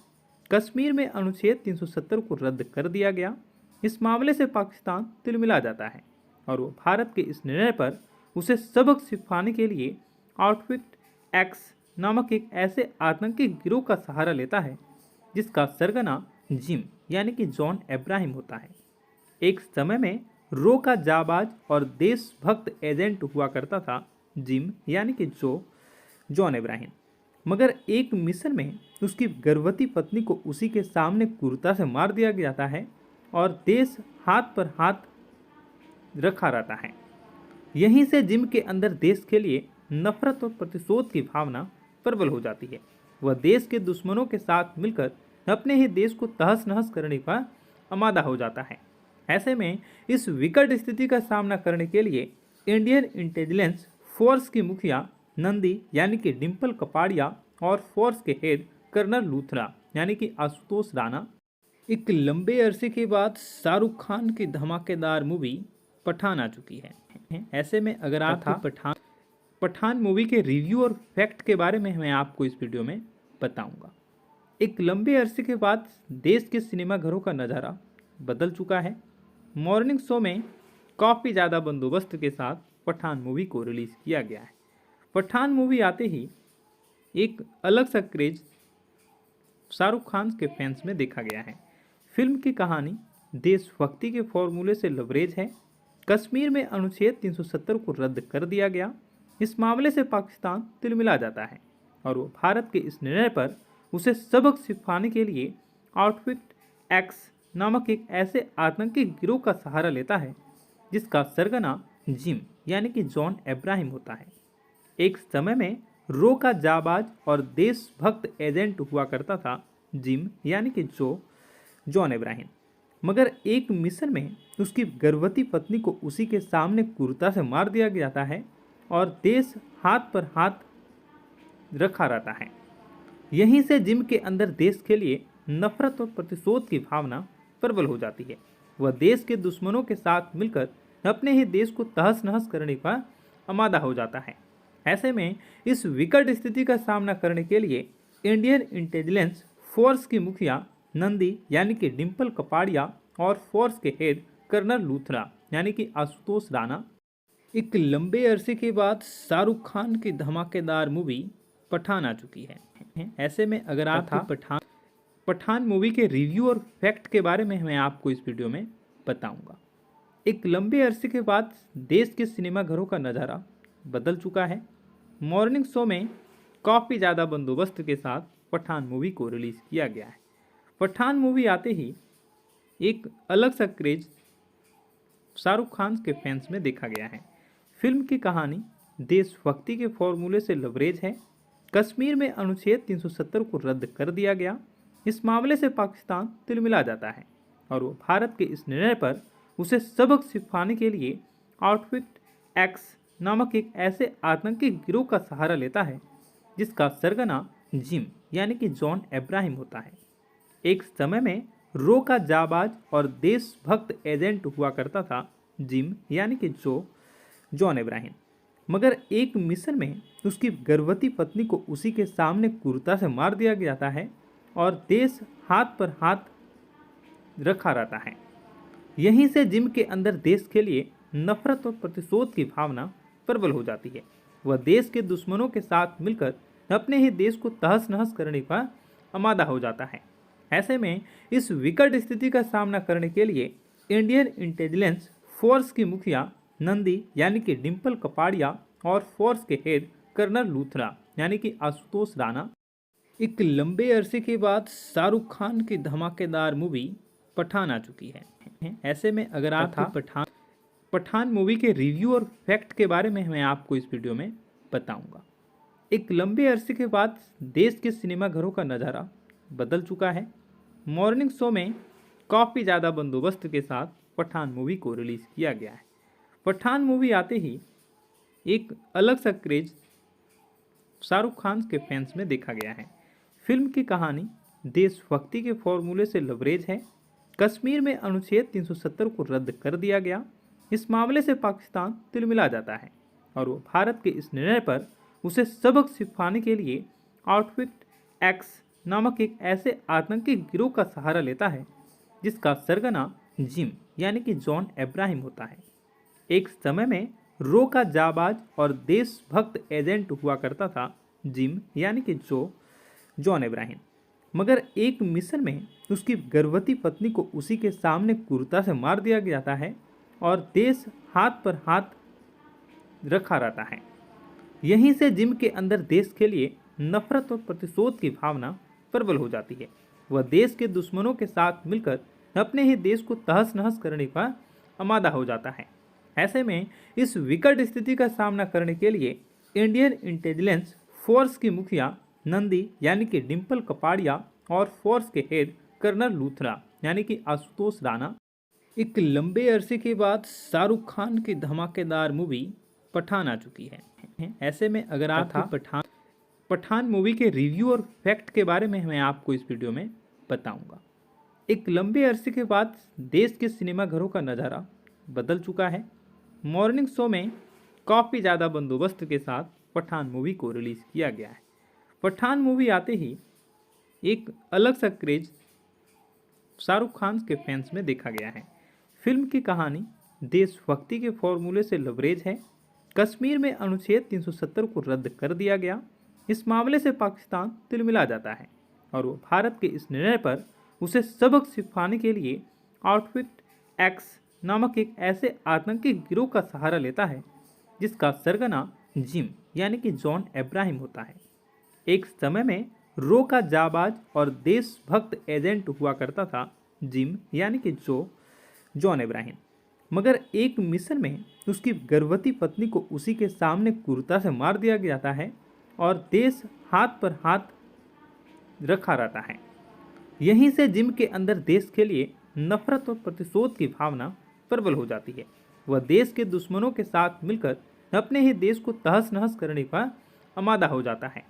कश्मीर में अनुच्छेद 370 को रद्द कर दिया गया। इस मामले से पाकिस्तान तिलमिला जाता है और वो भारत के इस निर्णय पर उसे सबक सिखाने के लिए आउटफिट एक्स नामक एक ऐसे आतंकी गिरोह का सहारा लेता है जिसका सरगना जिम यानी कि जॉन अब्राहम होता है। एक समय में रो का जाबाज और देशभक्त एजेंट हुआ करता था जिम यानी कि जॉन अब्राहम। मगर एक मिशन में उसकी गर्भवती पत्नी को उसी के सामने क्रूरता से मार दिया जाता है और देश हाथ पर हाथ रखा रहता है। यहीं से जिम के अंदर देश के लिए नफरत और प्रतिशोध की भावना प्रबल हो जाती है। वह देश के दुश्मनों के साथ मिलकर अपने ही देश को तहस नहस करने का आमादा हो जाता है। ऐसे में इस विकट स्थिति का सामना करने के लिए इंडियन इंटेलिजेंस फोर्स की मुखिया नंदी यानी कि डिम्पल कपाड़िया और फोर्स के हेड कर्नल लूथरा यानी कि आशुतोष राणा एक लंबे अरसे के बाद शाहरुख खान की धमाकेदार मूवी पठान आ चुकी है। ऐसे में अगर आप पठान मूवी के रिव्यू और फैक्ट के बारे में मैं आपको इस वीडियो में बताऊंगा। एक लंबे अरसे के बाद देश के सिनेमाघरों का नज़ारा बदल चुका है। मॉर्निंग शो में काफ़ी ज़्यादा बंदोबस्त के साथ पठान मूवी को रिलीज़ किया गया है। पठान मूवी आते ही एक अलग सा क्रेज शाहरुख खान के फैंस में देखा गया है। फिल्म की कहानी देशभक्ति के फॉर्मूले से लबरेज है। कश्मीर में अनुच्छेद 370 को रद्द कर दिया गया। इस मामले से पाकिस्तान तिलमिला जाता है और वो भारत के इस निर्णय पर उसे सबक सिखाने के लिए आउटफिट एक्स नामक एक ऐसे आतंकी गिरोह का सहारा लेता है जिसका सरगना जिम यानी कि जॉन अब्राहम होता है। एक समय में रो का जाबाज और देशभक्त एजेंट हुआ करता था जिम यानी कि जॉन अब्राहम। मगर एक मिशन में उसकी गर्भवती पत्नी को उसी के सामने क्रूरता से मार दिया जाता है और देश हाथ पर हाथ रखा रहता है। यहीं से जिम के अंदर देश के लिए नफरत और प्रतिशोध की भावना प्रबल हो जाती है। वह देश के दुश्मनों के साथ मिलकर अपने ही देश को तहस नहस करने का आमादा हो जाता है। ऐसे में इस विकट स्थिति का सामना करने के लिए इंडियन इंटेलिजेंस फोर्स की मुखिया नंदी यानी कि डिम्पल कपाड़िया और फोर्स के हेड कर्नल लूथरा यानी कि आशुतोष राणा एक लंबे अरसे के बाद शाहरुख खान की धमाकेदार मूवी पठान आ चुकी है। ऐसे में अगर आप पठान मूवी के रिव्यू और फैक्ट के बारे में मैं आपको इस वीडियो में बताऊंगा। एक लंबे अरसे के बाद देश के सिनेमाघरों का नज़ारा बदल चुका है। मॉर्निंग शो में काफ़ी ज़्यादा बंदोबस्त के साथ पठान मूवी को रिलीज़ किया गया है। पठान मूवी आते ही एक अलग सा क्रेज शाहरुख खान के फैंस में देखा गया है। फिल्म की कहानी देशभक्ति के फॉर्मूले से लबरेज है। कश्मीर में अनुच्छेद 370 को रद्द कर दिया गया। इस मामले से पाकिस्तान तिलमिला जाता है और वो भारत के इस निर्णय पर उसे सबक सिखाने के लिए आउटफिट एक्स नामक एक ऐसे आतंकी गिरोह का सहारा लेता है जिसका सरगना जिम यानी कि जॉन अब्राहम होता है। एक समय में रो का जाबाज और देशभक्त एजेंट हुआ करता था जिम यानी कि जॉन अब्राहम, मगर एक मिशन में उसकी गर्भवती पत्नी को उसी के सामने क्रूरता से मार दिया जाता है और देश हाथ पर हाथ रखा रहता है। यहीं से जिम के अंदर देश के लिए नफरत और प्रतिशोध की भावना प्रबल हो जाती है। वह देश के दुश्मनों के साथ मिलकर अपने ही देश को तहस नहस करने का आमादा हो जाता है। ऐसे में इस विकट स्थिति का सामना करने के लिए इंडियन इंटेलिजेंस फोर्स की मुखिया नंदी यानी कि डिम्पल कपाड़िया और फोर्स के हेड कर्नल लूथरा यानी कि आशुतोष राणा एक लंबे अरसे के बाद शाहरुख खान की धमाकेदार मूवी पठान आ चुकी है। ऐसे में अगर आप पठान मूवी के रिव्यू और फैक्ट के बारे में मैं आपको इस वीडियो में बताऊंगा। एक लंबे अरसे के बाद देश के सिनेमाघरों का नज़ारा बदल चुका है। मॉर्निंग शो में काफ़ी ज़्यादा बंदोबस्त के साथ पठान मूवी को रिलीज़ किया गया है। पठान मूवी आते ही एक अलग सा क्रेज शाहरुख खान के फैंस में देखा गया है। फिल्म की कहानी देशभक्ति के फॉर्मूले से लबरेज है। कश्मीर में अनुच्छेद 370 को रद्द कर दिया गया। इस मामले से पाकिस्तान तिलमिला जाता है और वो भारत के इस निर्णय पर उसे सबक सिखाने के लिए आउटफिट एक्स नामक एक ऐसे आतंकी गिरोह का सहारा लेता है जिसका सरगना जिम यानी कि जॉन अब्राहम होता है। एक समय में रो का जाबाज और देशभक्त एजेंट हुआ करता था जिम यानी कि जॉन अब्राहम, मगर एक मिशन में उसकी गर्भवती पत्नी को उसी के सामने क्रूरता से मार दिया जाता है और देश हाथ पर हाथ रखा रहता है। यहीं से जिम के अंदर देश के लिए नफरत और प्रतिशोध की भावना प्रबल हो जाती है। वह देश के दुश्मनों के साथ मिलकर अपने ही देश को तहस नहस करने का आमादा हो जाता है। ऐसे में इस विकट स्थिति का सामना करने के लिए इंडियन इंटेलिजेंस फोर्स की मुखिया नंदी यानी कि डिम्पल कपाड़िया और फोर्स के हेड कर्नल लूथरा यानी कि आशुतोष राणा एक लंबे अरसे के बाद शाहरुख खान की धमाकेदार मूवी पठान आ चुकी है। ऐसे में अगर आप पठान मूवी के रिव्यू और फैक्ट के बारे में मैं आपको इस वीडियो में बताऊंगा। एक लंबे अरसे के बाद देश के सिनेमाघरों का नज़ारा बदल चुका है। मॉर्निंग शो में काफ़ी ज़्यादा बंदोबस्त के साथ पठान मूवी को रिलीज़ किया गया है। पठान मूवी आते ही एक अलग सा क्रेज शाहरुख खान के फैंस में देखा गया है। फिल्म की कहानी देशभक्ति के फॉर्मूले से लबरेज है। कश्मीर में अनुच्छेद 370 को रद्द कर दिया गया। इस मामले से पाकिस्तान तिलमिला जाता है और वो भारत के इस निर्णय पर उसे सबक सिखाने के लिए आउटफिट एक्स नामक एक ऐसे आतंकी गिरोह का सहारा लेता है जिसका सरगना जिम यानी कि जॉन अब्राहम होता है। एक समय में रो का जाबाज और देशभक्त एजेंट हुआ करता था जिम यानी कि जॉन अब्राहम, मगर एक मिशन में उसकी गर्भवती पत्नी को उसी के सामने क्रूरता से मार दिया जाता है और देश हाथ पर हाथ रखा रहता है। यहीं से जिम के अंदर देश के लिए नफरत और प्रतिशोध की भावना प्रबल हो जाती है। वह देश के दुश्मनों के साथ मिलकर अपने ही देश को तहस नहस करने का आमादा हो जाता है।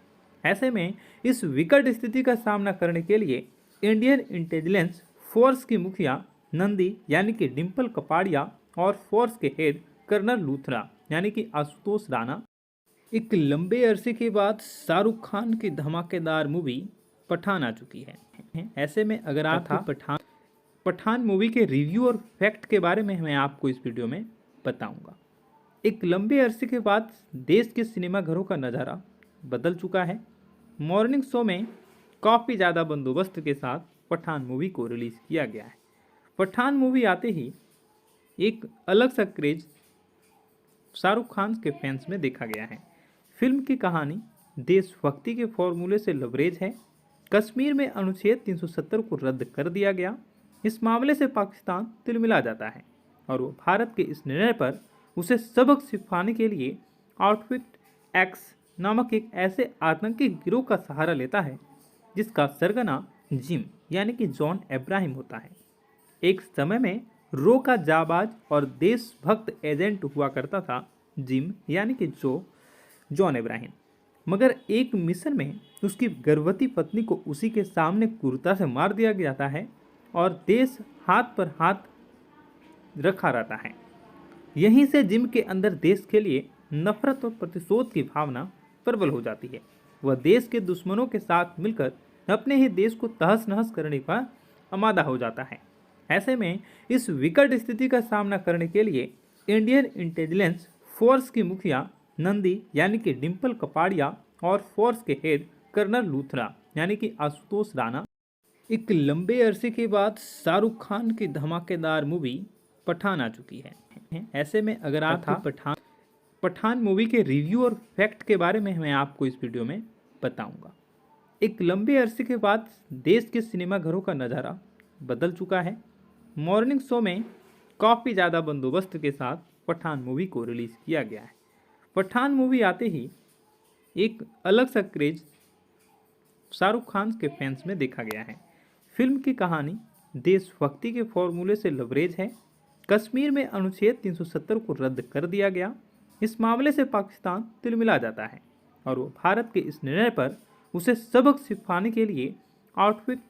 ऐसे में इस विकट स्थिति का सामना करने के लिए इंडियन इंटेलिजेंस फोर्स की मुखिया नंदी यानी कि डिम्पल कपाड़िया और फोर्स के हेड कर्नल लूथरा यानी कि आशुतोष राणा एक लंबे अरसे के बाद शाहरुख खान की धमाकेदार मूवी पठान आ चुकी है। ऐसे में अगर आप पठान मूवी के रिव्यू और फैक्ट के बारे में मैं आपको इस वीडियो में बताऊंगा। एक लंबे अरसे के बाद देश के सिनेमाघरों का नज़ारा बदल चुका है। मॉर्निंग शो में काफ़ी ज़्यादा बंदोबस्त के साथ पठान मूवी को रिलीज़ किया गया है। पठान मूवी आते ही एक अलग सा क्रेज शाहरुख खान के फैंस में देखा गया है। फिल्म की कहानी देशभक्ति के फॉर्मूले से लबरेज है। कश्मीर में अनुच्छेद 370 को रद्द कर दिया गया। इस मामले से पाकिस्तान तिलमिला जाता है और वो भारत के इस निर्णय पर उसे सबक सिखाने के लिए आउटफिट एक्स नामक एक ऐसे आतंकी गिरोह का सहारा लेता है जिसका सरगना जिम यानी कि जॉन अब्राहम होता है। एक समय में रो का जाबाज और देशभक्त एजेंट हुआ करता था जिम यानी कि जॉन अब्राहम, मगर एक मिशन में उसकी गर्भवती पत्नी को उसी के सामने क्रूरता से मार दिया जाता है और देश हाथ पर हाथ रखा रहता है। यहीं से जिम के अंदर देश के लिए नफरत और प्रतिशोध की भावना प्रबल हो जाती है। वह देश के दुश्मनों के साथ मिलकर अपने ही देश को तहस नहस करने का आमादा हो जाता है। ऐसे में इस विकट स्थिति का सामना करने के लिए इंडियन इंटेलिजेंस फोर्स की मुखिया नंदी यानी कि डिम्पल कपाड़िया और फोर्स के हेड कर्नल लूथरा यानी कि आशुतोष राणा एक लंबे अरसे के बाद शाहरुख खान की धमाकेदार मूवी पठान आ चुकी है। ऐसे में अगर आप पठान मूवी के रिव्यू और फैक्ट के बारे में मैं आपको इस वीडियो में बताऊंगा। एक लंबे अरसे के बाद देश के सिनेमाघरों का नज़ारा बदल चुका है। मॉर्निंग शो में काफ़ी ज़्यादा बंदोबस्त के साथ पठान मूवी को रिलीज़ किया गया है। पठान मूवी आते ही एक अलग सा क्रेज शाहरुख खान के फैंस में देखा गया है। फिल्म की कहानी देशभक्ति के फॉर्मूले से लबरेज है। कश्मीर में अनुच्छेद 370 को रद्द कर दिया गया। इस मामले से पाकिस्तान तिलमिला जाता है और वो भारत के इस निर्णय पर उसे सबक सिखाने के लिए आउटफिट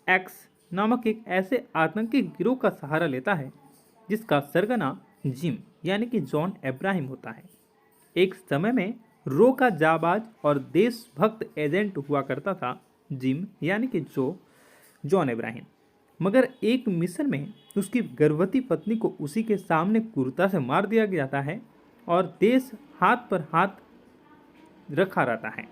एक्स नामक एक ऐसे आतंकी गिरोह का सहारा लेता है जिसका सरगना जिम यानी कि जॉन अब्राहम होता है। एक समय में रो का जाबाज और देशभक्त एजेंट हुआ करता था जिम यानी कि जॉन अब्राहम, मगर एक मिशन में उसकी गर्भवती पत्नी को उसी के सामने क्रूरता से मार दिया जाता है और देश हाथ पर हाथ रखा रहता है।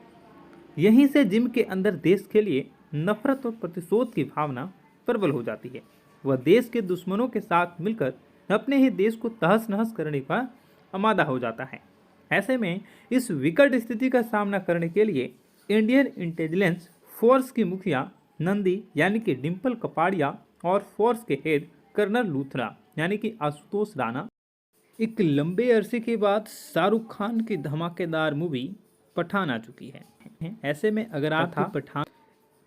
यहीं से जिम के अंदर देश के लिए नफरत और प्रतिशोध की भावना प्रबल हो जाती है। वह देश के दुश्मनों के साथ मिलकर अपने ही देश को तहस नहस करने का आमादा हो जाता है। ऐसे में इस विकट स्थिति का सामना करने के लिए इंडियन इंटेलिजेंस फोर्स की मुखिया नंदी यानी कि डिम्पल कपाड़िया और फोर्स के हेड कर्नल लूथरा यानी कि आशुतोष राणा एक लंबे अरसे के बाद शाहरुख खान की धमाकेदार मूवी पठान आ चुकी है। ऐसे में अगर आप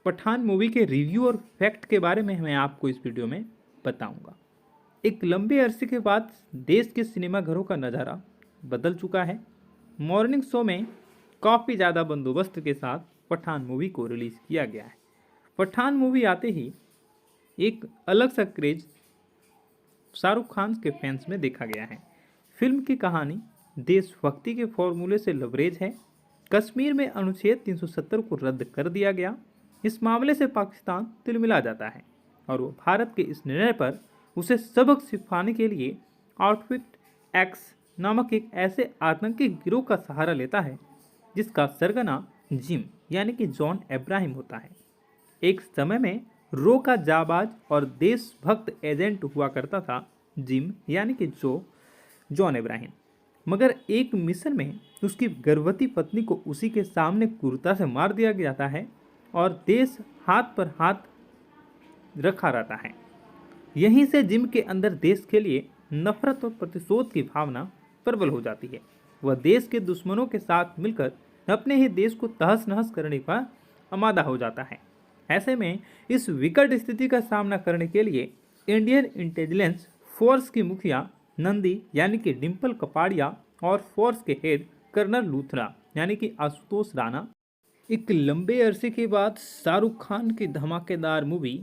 पठान मूवी के रिव्यू और फैक्ट के बारे में मैं आपको इस वीडियो में बताऊंगा। एक लंबे अरसे के बाद देश के सिनेमाघरों का नज़ारा बदल चुका है। मॉर्निंग शो में काफ़ी ज़्यादा बंदोबस्त के साथ पठान मूवी को रिलीज़ किया गया है। पठान मूवी आते ही एक अलग सा क्रेज शाहरुख खान के फैंस में देखा गया है। फिल्म की कहानी देशभक्ति के फॉर्मूले से लबरेज है। कश्मीर में अनुच्छेद 370 को रद्द कर दिया गया। इस मामले से पाकिस्तान तिलमिला जाता है और वो भारत के इस निर्णय पर उसे सबक सिखाने के लिए आउटफिट एक्स नामक एक ऐसे आतंकी गिरोह का सहारा लेता है जिसका सरगना जिम यानी कि जॉन अब्राहम होता है। एक समय में रो का जाबाज और देशभक्त एजेंट हुआ करता था जिम यानी कि जॉन अब्राहम, मगर एक मिशन में उसकी गर्भवती पत्नी को उसी के सामने क्रूरता से मार दिया जाता है और देश हाथ पर हाथ रखा रहता है। यहीं से जिम के अंदर देश के लिए नफरत और प्रतिशोध की भावना प्रबल हो जाती है। वह देश के दुश्मनों के साथ मिलकर अपने ही देश को तहस नहस करने का आमादा हो जाता है। ऐसे में इस विकट स्थिति का सामना करने के लिए इंडियन इंटेलिजेंस फोर्स की मुखिया नंदी यानी कि डिम्पल कपाड़िया और फोर्स के हेड कर्नल लूथरा यानी कि आशुतोष राणा एक लंबे अरसे के बाद शाहरुख खान की धमाकेदार मूवी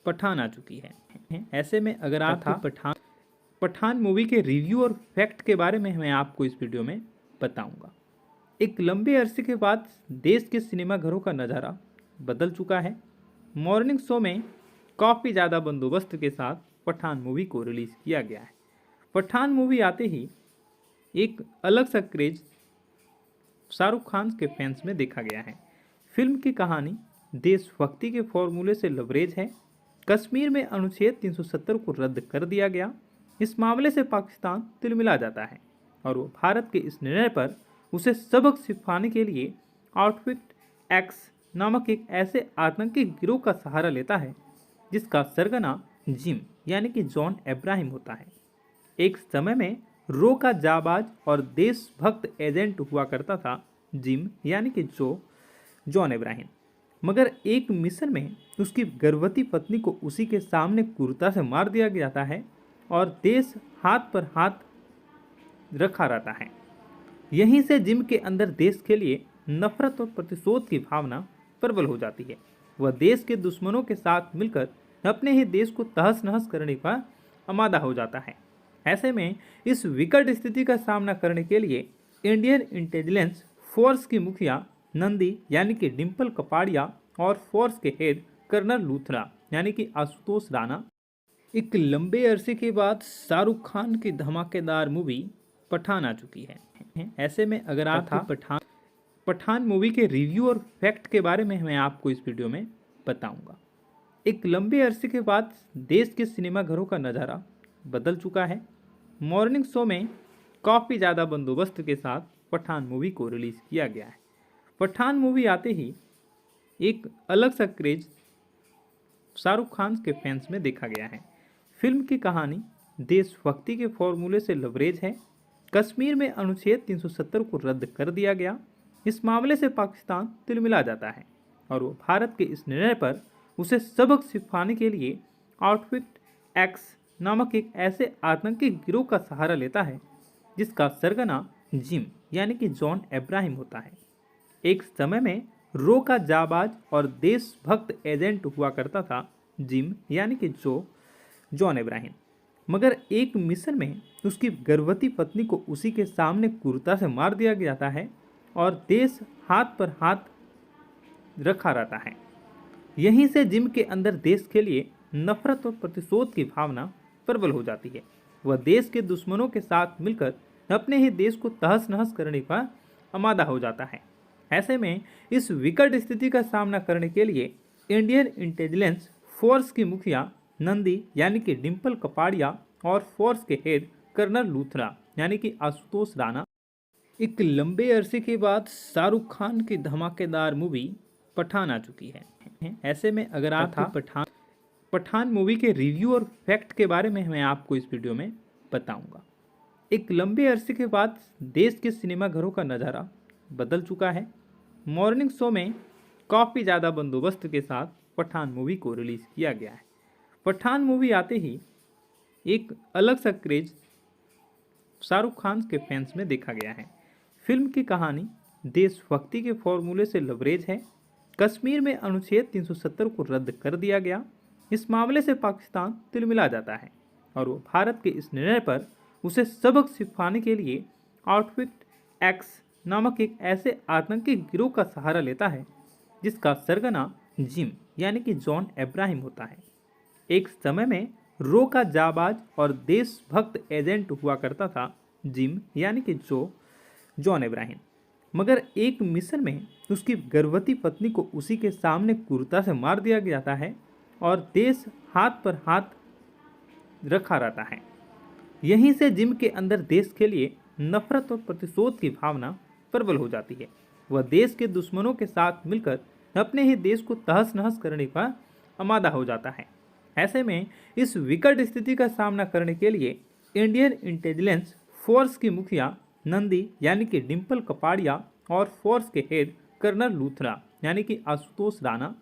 पठान आ चुकी है। ऐसे में अगर आप पठान मूवी के रिव्यू और फैक्ट के बारे में मैं आपको इस वीडियो में बताऊंगा। एक लंबे अरसे के बाद देश के सिनेमाघरों का नज़ारा बदल चुका है। मॉर्निंग शो में काफ़ी ज़्यादा बंदोबस्त के साथ पठान मूवी को रिलीज़ किया गया है। पठान मूवी आते ही एक अलग सा क्रेज शाहरुख खान के फैंस में देखा गया है। फिल्म की कहानी देशभक्ति के फॉर्मूले से लबरेज है। कश्मीर में अनुच्छेद 370 को रद्द कर दिया गया। इस मामले से पाकिस्तान तिलमिला जाता है और वो भारत के इस निर्णय पर उसे सबक सिखाने के लिए आउटफिट एक्स नामक एक ऐसे आतंकी गिरोह का सहारा लेता है जिसका सरगना जिम यानी कि जॉन अब्राहम होता है। एक समय में रो का जाबाज और देशभक्त एजेंट हुआ करता था जिम यानी कि जॉन अब्राहम, मगर एक मिशन में उसकी गर्भवती पत्नी को उसी के सामने क्रूरता से मार दिया जाता है और देश हाथ पर हाथ रखा रहता है। यहीं से जिम के अंदर देश के लिए नफरत और प्रतिशोध की भावना प्रबल हो जाती है। वह देश के दुश्मनों के साथ मिलकर अपने ही देश को तहस नहस करने का आमादा हो जाता है। ऐसे में इस विकट स्थिति का सामना करने के लिए इंडियन इंटेलिजेंस फोर्स की मुखिया नंदी यानी कि डिम्पल कपाड़िया और फोर्स के हेड कर्नल लूथरा यानी कि आशुतोष राणा एक लंबे अरसे के बाद शाहरुख खान की धमाकेदार मूवी पठान आ चुकी है। ऐसे में अगर आप पठान मूवी के रिव्यू और फैक्ट के बारे में मैं आपको इस वीडियो में बताऊंगा। एक लंबे अरसे के बाद देश के सिनेमाघरों का नज़ारा बदल चुका है। मॉर्निंग शो में काफ़ी ज़्यादा बंदोबस्त के साथ पठान मूवी को रिलीज़ किया गया है। पठान मूवी आते ही एक अलग सा क्रेज शाहरुख खान के फैंस में देखा गया है। फिल्म की कहानी देशभक्ति के फॉर्मूले से लबरेज है। कश्मीर में अनुच्छेद 370 को रद्द कर दिया गया। इस मामले से पाकिस्तान तिलमिला जाता है और वो भारत के इस निर्णय पर उसे सबक सिखाने के लिए आउटफिट एक्स नामक एक ऐसे आतंकी गिरोह का सहारा लेता है जिसका सरगना जिम यानी कि जॉन अब्राहम होता है। एक समय में रो का जाबाज और देशभक्त एजेंट हुआ करता था जिम यानी कि जॉन अब्राहम, मगर एक मिशन में उसकी गर्भवती पत्नी को उसी के सामने क्रूरता से मार दिया जाता है और देश हाथ पर हाथ रखा रहता है। यहीं से जिम के अंदर देश के लिए नफरत और प्रतिशोध की भावना प्रबल हो जाती है। वह देश के दुश्मनों के साथ मिलकर अपने ही देश को तहस नहस करने का आमादा हो जाता है। ऐसे में इस विकट स्थिति का सामना करने के लिए इंडियन इंटेलिजेंस फोर्स की मुखिया नंदी यानी कि डिम्पल कपाड़िया और फोर्स के हेड कर्नल लूथरा यानी कि आशुतोष राणा एक लंबे अरसे के बाद शाहरुख खान की धमाकेदार मूवी पठान आ चुकी है। ऐसे में अगर आप पठान मूवी के रिव्यू और फैक्ट के बारे में मैं आपको इस वीडियो में बताऊंगा। एक लंबे अरसे के बाद देश के सिनेमाघरों का नज़ारा बदल चुका है। मॉर्निंग शो में काफ़ी ज़्यादा बंदोबस्त के साथ पठान मूवी को रिलीज़ किया गया है। पठान मूवी आते ही एक अलग सा क्रेज शाहरुख खान के फैंस में देखा गया है। फिल्म की कहानी देशभक्ति के फॉर्मूले से लबरेज है। कश्मीर में अनुच्छेद 370 को रद्द कर दिया गया। इस मामले से पाकिस्तान तिलमिला जाता है और वो भारत के इस निर्णय पर उसे सबक सिखाने के लिए आउटफिट एक्स नामक एक ऐसे आतंकी गिरोह का सहारा लेता है जिसका सरगना जिम यानी कि जॉन अब्राहम होता है। एक समय में रो का जाबाज और देशभक्त एजेंट हुआ करता था जिम यानी कि जॉन अब्राहम, मगर एक मिशन में उसकी गर्भवती पत्नी को उसी के सामने क्रूरता से मार दिया जाता है और देश हाथ पर हाथ रखा रहता है। यहीं से जिम के अंदर देश के लिए नफरत और प्रतिशोध की भावना प्रबल हो जाती है। वह देश के दुश्मनों के साथ मिलकर अपने ही देश को तहस नहस करने का आमादा हो जाता है। ऐसे में इस विकट स्थिति का सामना करने के लिए इंडियन इंटेलिजेंस फोर्स की मुखिया नंदी यानी कि डिम्पल कपाड़िया और फोर्स के हेड कर्नल लूथरा यानी कि आशुतोष राणा